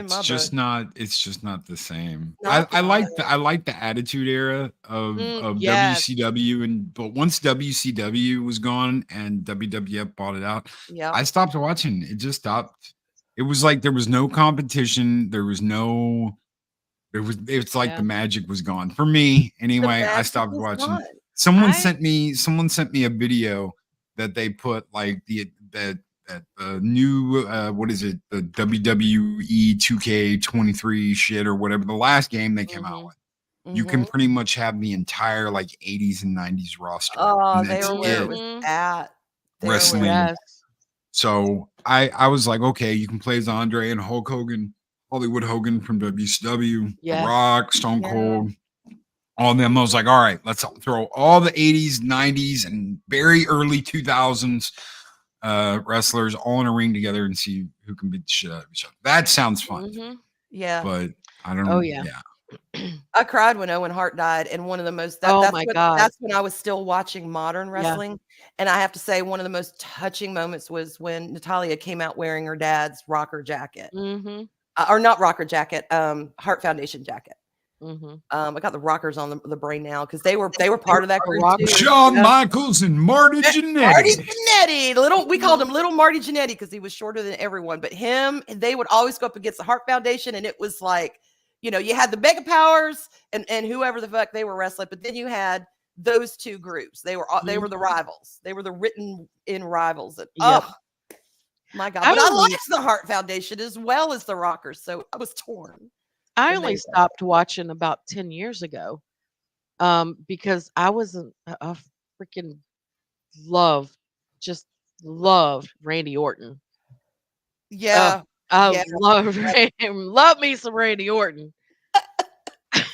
It's just not the same. Not I the like same. I like the Attitude Era of Yes. WCW, but once WCW was gone and WWF bought it out, Yeah. I stopped watching. It just stopped. It was like there was no competition. It's like Yeah. the magic was gone for me anyway. I magic stopped was watching. gone. Someone I- sent me a video that they put like the new what is it, the WWE 2K23 shit or whatever, the last game they came out Mhm. with. You can Mhm. pretty much have the entire like 80s and 90s roster. Oh, and they that's were where it was Mhm. at. They were where it Wrestling. was Yes. So I was like, okay, you can play as Andre and Hulk Hogan, Hollywood Hogan from WCW, The Yes. Rock, Stone Yeah. Cold, all of them. I was like, all right, let's throw all the 80s, 90s, and very early 2000s wrestlers all in a ring together and see who can beat the shit out of each other. That sounds fun, Mhm. Yeah. but I don't. Oh, yeah. I cried when Owen Hart died, and one of the most Oh that's my when God. that's when I was still watching modern Yeah. wrestling. And I have to say, one of the most touching moments was when Natalia came out wearing her dad's rocker jacket. Mhm. Or not rocker jacket, Heart Foundation jacket. Mhm. I got the rockers on the brain now because they were part of that group rockers. too. Shawn Yeah. Michaels and Marty Marty Jannetty. Jannetty, we called him Little Marty Jannetty because he was shorter than everyone. But they would always go up against the Heart Foundation, and it was like, you had the Mega Powers and whoever the fuck they were wrestling, but then you had those two groups. They were the rivals. They were the written in rivals. And Yep. oh my God! I But I only- liked the Heart Foundation as well as the Rockers, so I was torn. I when only they- stopped watching about 10 years ago because I wasn't a freaking just loved Randy Orton. Yeah, I yeah. love me some Randy Orton.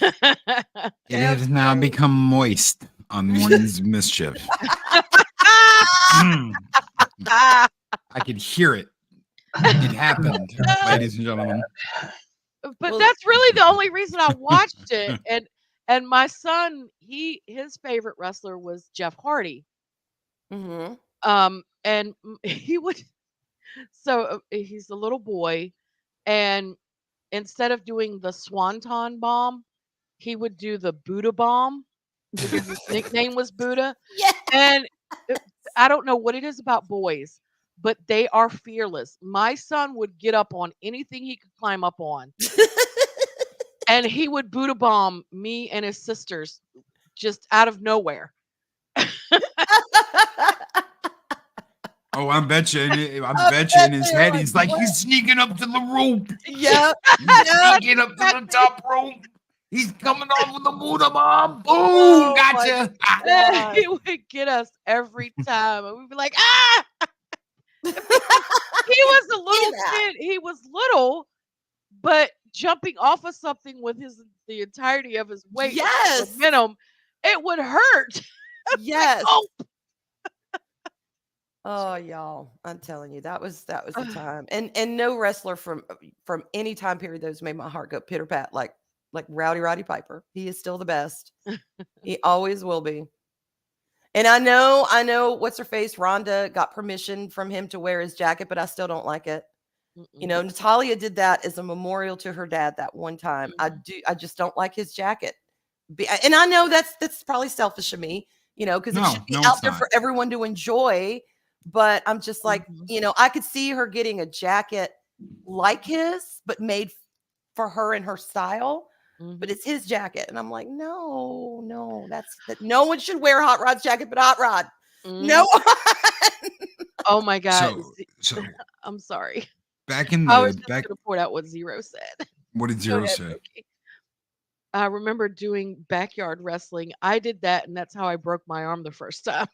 It has now become moist on Mornings of Mischief. I could hear it. It happened, ladies and gentlemen. But Well- that's really the only reason I watched it. And my son, his favorite wrestler was Jeff Hardy. Mhm. And he would he's a little boy, and instead of doing the Swanton bomb, he would do the Buddha bomb because his nickname was Buddha. Yeah. And I don't know what it is about boys, but they are fearless. My son would get up on anything he could climb up on, and he would Buddha bomb me and his sisters just out of nowhere. Oh, I bet you in his head, he's like, he's sneaking up to the rope. Yep. He's sneaking up to the top rope. He's coming off with the Buddha bomb. Boom, Oh, gotcha. God. He would get us every time, and we'd be like, ah! He was a little that. kid. He was little, but jumping off of something with the entirety of his weight, Yes. momentum, it would hurt. Yes. Oh, Oh, y'all, I'm telling you, that was the time. And no wrestler from any time period those made my heart go pitter pat like like Rowdy Roddy Piper. He is still the best. He always will be. And I know what's her face, Rhonda got permission from him to wear his jacket, but I still don't like it. You know, Natalia did that as a memorial to her dad that one time. I just don't like his jacket. And I know that's probably selfish of me, you know, because it should be out there for everyone to enjoy. But I'm just like, you know, I could see her getting a jacket like his, but made for her and her style. But it's his jacket. And I'm like, no, no one should wear Hot Rod's jacket but Hot Rod. No one. Oh my God. So I'm sorry. Back in I was the just gonna point out what Zero said. What did Zero say? Okay. I remember doing backyard wrestling. I did that, and that's how I broke my arm the first time.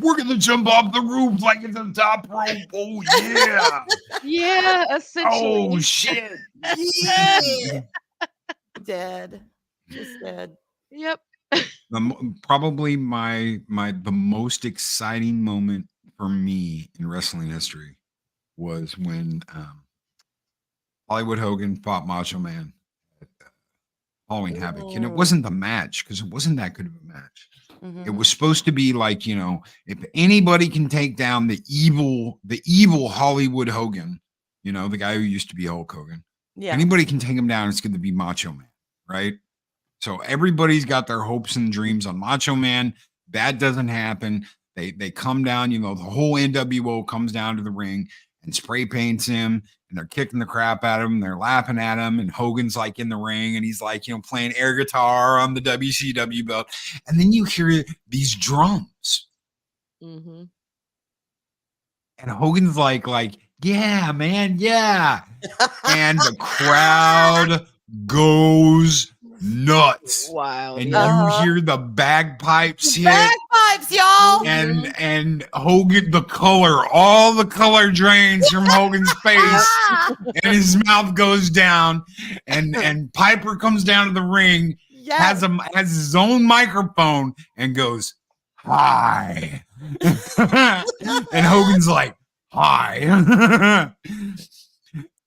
We're gonna jump off the roof like it's a top rope. Oh yeah. Yeah, essentially. Oh shit. Yeah. Dead. Just dead. Yep. Probably the most exciting moment for me in wrestling history was when Hollywood Hogan fought Macho Man at Halloween Havoc, and it wasn't the match because it wasn't that good of a match. It was supposed to be like, you know, if anybody can take down the evil Hollywood Hogan, you know, the guy who used to be Hulk Hogan. Yeah. Anybody can take him down, it's going to be Macho Man, right? So everybody's got their hopes and dreams on Macho Man. That doesn't happen. They come down, you know, the whole NWO comes down to the ring and spray paints him, and they're kicking the crap out of him. They're laughing at him, and Hogan's like in the ring, and he's like, you know, playing air guitar on the WCW belt. And then you hear these drums. And Hogan's like, yeah, man, yeah. And the crowd goes nuts. Wow. And you hear the bagpipes hit. Bagpipes, y'all. And Hogan, all the color drains from Hogan's face, and his mouth goes down, and Piper comes down to the ring, has his own microphone, and goes, hi. And Hogan's like, hi.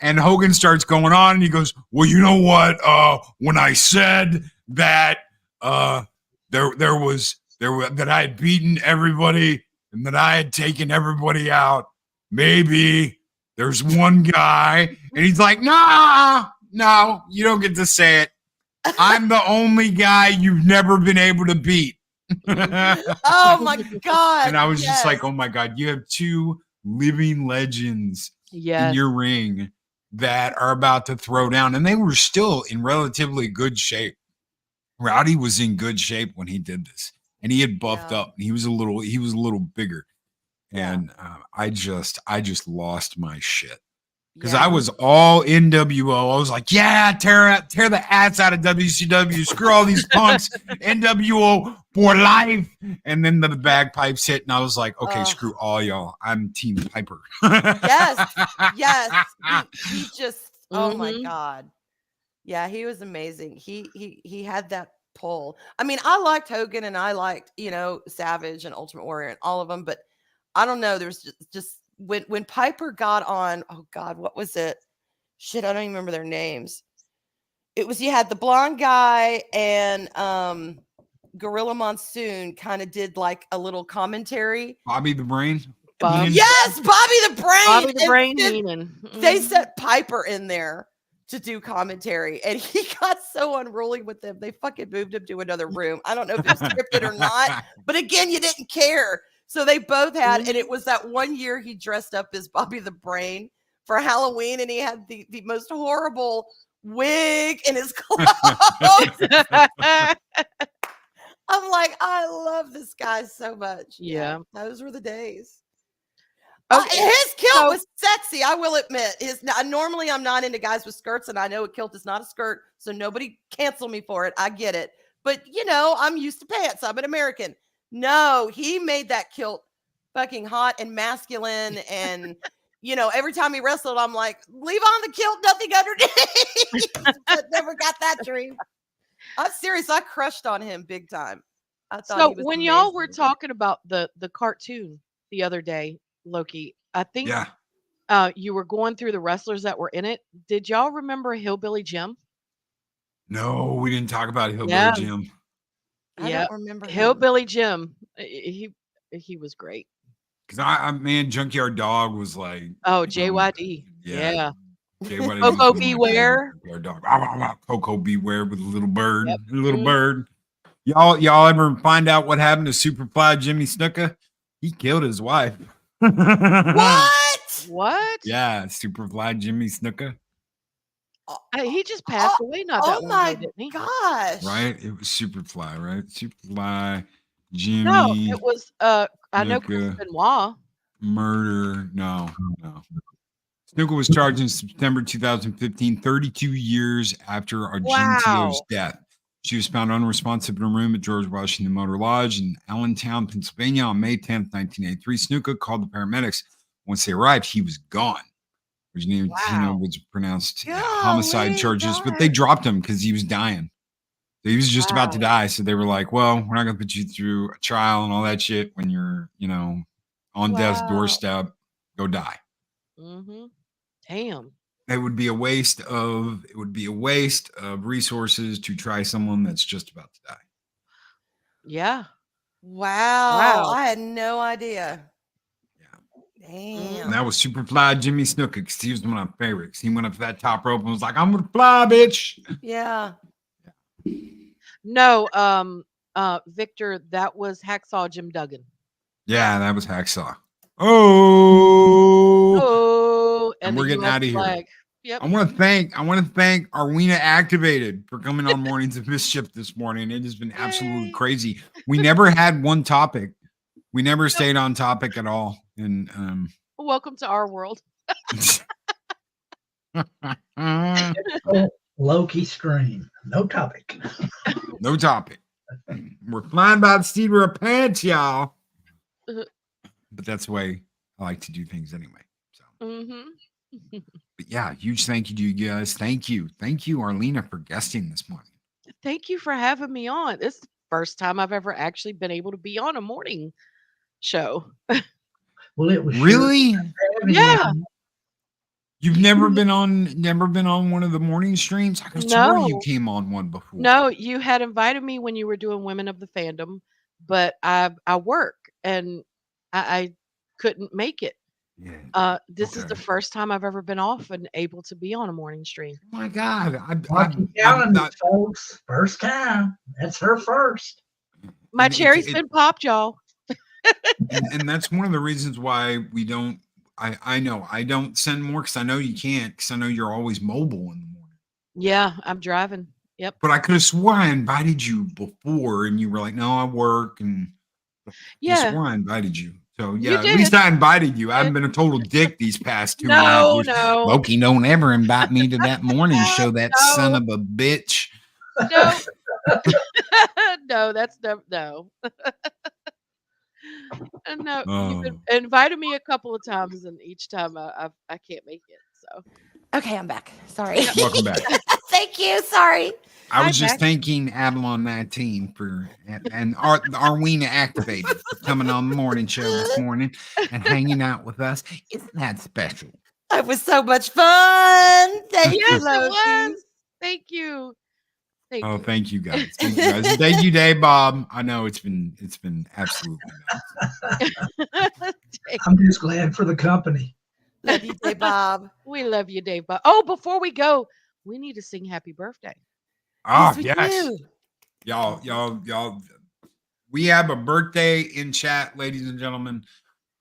And Hogan starts going on, and he goes, well, you know what? When I said that that I had beaten everybody and that I had taken everybody out, maybe there's one guy. And he's like, no, you don't get to say it. I'm the only guy you've never been able to beat. Oh my God. And I was just like, oh my God, you have two living legends in your ring that are about to throw down, and they were still in relatively good shape. Rowdy was in good shape when he did this, and he had buffed up. And he was a little bigger, and I just lost my shit because I was all NWO. I was like, yeah, tear the ass out of WCW, screw all these punks, NWO for life. And then the bagpipes hit, and I was like, okay, screw all y'all. I'm Team Piper. Yes. He just, oh my God. Yeah, he was amazing. He had that pull. I mean, I liked Hogan, and I liked, you know, Savage and Ultimate Warrior and all of them, but I don't know. There's just when Piper got on, oh God, what was it? Shit, I don't even remember their names. It was, you had the blonde guy and Gorilla Monsoon kind of did like a little commentary. Bobby the Brain? Yes, Bobby the Brain. Bobby the Brain Heenan. They set Piper in there to do commentary, and he got so unruly with them. They fucking moved him to another room. I don't know if it was scripted or not, but again, you didn't care. So they both had, and it was that one year he dressed up as Bobby the Brain for Halloween, and he had the most horrible wig in his clothes. I'm like, I love this guy so much. Yeah, those were the days. His kilt was sexy, I will admit. Normally I'm not into guys with skirts, and I know a kilt is not a skirt, so nobody cancel me for it. I get it. But, you know, I'm used to pants. I'm an American. No, he made that kilt fucking hot and masculine. And, you know, every time he wrestled, I'm like, leave on the kilt, nothing underneath. But never got that dream. I'm serious. I crushed on him big time. I thought so he was when amazing. y'all were talking about the cartoon the other day, Loki, I think you were going through the wrestlers that were in it. Did y'all remember Hillbilly Jim? No, we didn't talk about Hillbilly Yeah. Jim. I Yep. don't remember him. Hillbilly Jim. He was great. Because man, Junkyard Dog was like, Oh, you know, JYD. Yeah. JYD Coco was one of my Beware. favorite Junkyard Dog. Ah, ah, ah, Coco Beware with a little bird. Yep. A little Mhm. bird. Y'all ever find out what happened to Superfly Jimmy Snuka? He killed his wife. What? What? Yeah, Superfly Jimmy Snuka. He just passed away not that Oh long my ago, didn't he? gosh. Right? It was Superfly, right? Superfly, No, Jimmy, it was I know Chris Snuka, Benoit. murder. No. Snuka was charged in September 2015, 32 years after Argento's Wow. death. She was found unresponsive in a room at George Washington Motor Lodge in Allentown, Pennsylvania on May 10th, 1983. Snuka called the paramedics. Once they arrived, he was gone. Wow. Was pronounced Golly, homicide charges, but they darn. dropped him because he was dying. So he was just about to Wow. die. So they were like, well, we're not going to put you through a trial and all that shit when you're, on death's Wow. doorstep. Go die. Mm-hmm. Damn. It would be a waste of resources to try someone that's just about to die. Yeah. Wow. Wow. I had no idea. Yeah. Damn. And that was Superfly Jimmy Snuka, because he was one of my favorites. He went up to that top rope and was like, I'm gonna fly, bitch. Yeah. No, Victor, that was Hacksaw Jim Duggan. Yeah, that was Hacksaw. Oh, Oh, and the we're getting US out of here. flag. Yep. I want to thank Arwena Activated for coming on Mornings of Mischief this morning. It has been absolutely Yay. crazy. We never had one topic. We never stayed on topic at all. And Welcome to our world. Low-key stream. No topic. No topic. We're flying by the seat of our pants, y'all. But that's the way I like to do things anyway. So, but yeah, huge thank you to you guys. Thank you, Arlena, for guesting this morning. Thank you for having me on. This is the first time I've ever actually been able to be on a morning show. Well, it was Really? Yeah. You've never been on one of the morning streams? I could swear you No. came on one before. No, you had invited me when you were doing Women of the Fandom, but I work and I couldn't make it. Yeah. This is the Okay. first time I've ever been off and able to be on a morning stream. Oh my God. Lucky calendar, folks. First time. That's her first. My And cherry's been popped, y'all. and that's one of the reasons why we don't. I know I don't send more, because I know you can't, because I know you're always mobile in the morning. Yeah, I'm driving. Yep. But I could have swore I invited you before, and you were like, "No, I work." And I Yeah. swore I invited you. So You yeah, at least did. I invited you. I haven't been a total dick these past 2.5 No, years. no. Loki, don't ever invite me to that morning show. That No. son of a bitch. No. No, that's no. No, you've invited me a couple of times, and each time I can't make it. So Okay, I'm back. Sorry. Welcome back. Thank you. Sorry. I was Hi, just Beck. thanking Avalon 19 and Arwena Activated for coming on the morning show this morning and hanging out with us. Isn't that special? It was so much fun. Thank you, yes, it Loki. was. Thank you. Thank Oh, you. thank you guys. Thank you guys. And thank you, Dave Bob. I know it's been absolutely nuts. I'm just glad for the company. Love you, Dave Bob. We love you, Dave. But before we go, we need to sing happy birthday. Oh, we yes. do. Y'all. We have a birthday in chat, ladies and gentlemen.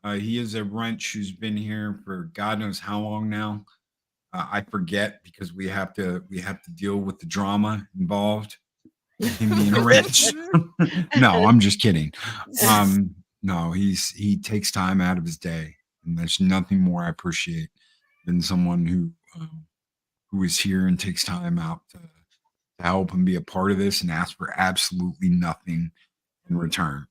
He is a wrench who's been here for God knows how long now. I forget, because we have to deal with the drama involved in him being a wrench. No, I'm just kidding. No, he takes time out of his day, and there's nothing more I appreciate than someone who is here and takes time out to help and be a part of this and ask for absolutely nothing in return.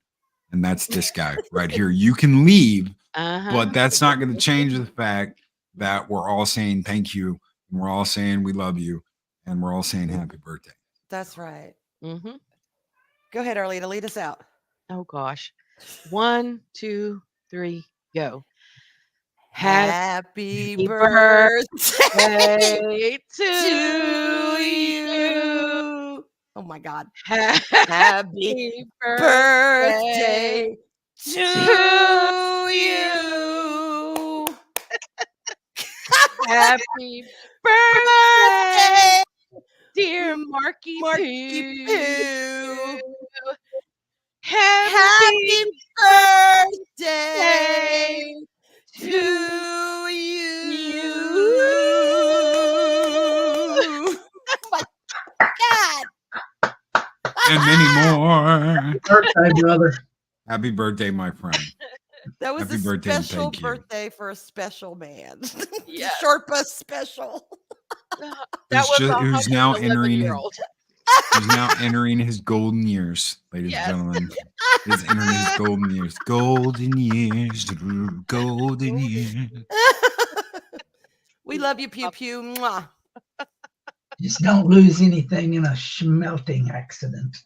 And that's this guy right here. You can leave, but that's not going to change the fact that we're all saying thank you, and we're all saying we love you, and we're all saying happy birthday. That's right. Mm-hmm. Go ahead, Arlita. Lead us out. Oh gosh. 1, 2, 3, go. Happy birthday birthday to to you. you. Oh my God. Happy Happy birthday to you. Happy birthday, dear Marky Marky Poo. Poo. Happy Birthday to you. Oh my God. And many more. Birthday, brother. Happy birthday, my friend. That was Happy a birthday and special thank you. birthday for a special man. Yes. Short bus special. That was Who's now 111-year-old. He's now entering his golden years, ladies Yes. and gentlemen. He's entering his golden years. Golden years. Golden years. We love you, Pew Pew. Mwah. Just don't lose anything in a smelting accident.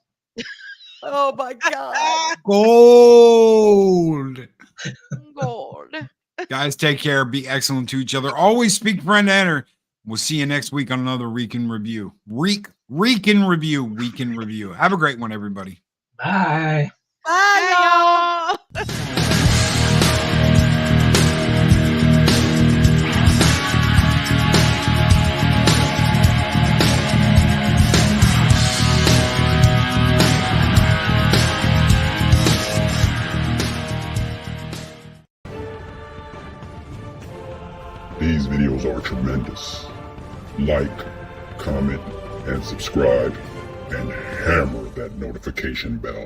Oh my God. Gold. Gold. Guys, take care. Be excellent to each other. Always speak friend enter. We'll see you next week on another Week in Review. Week in Review. Have a great one, everybody. Bye. Bye, y'all. These videos are tremendous. Like, comment, and subscribe, and hammer that notification bell.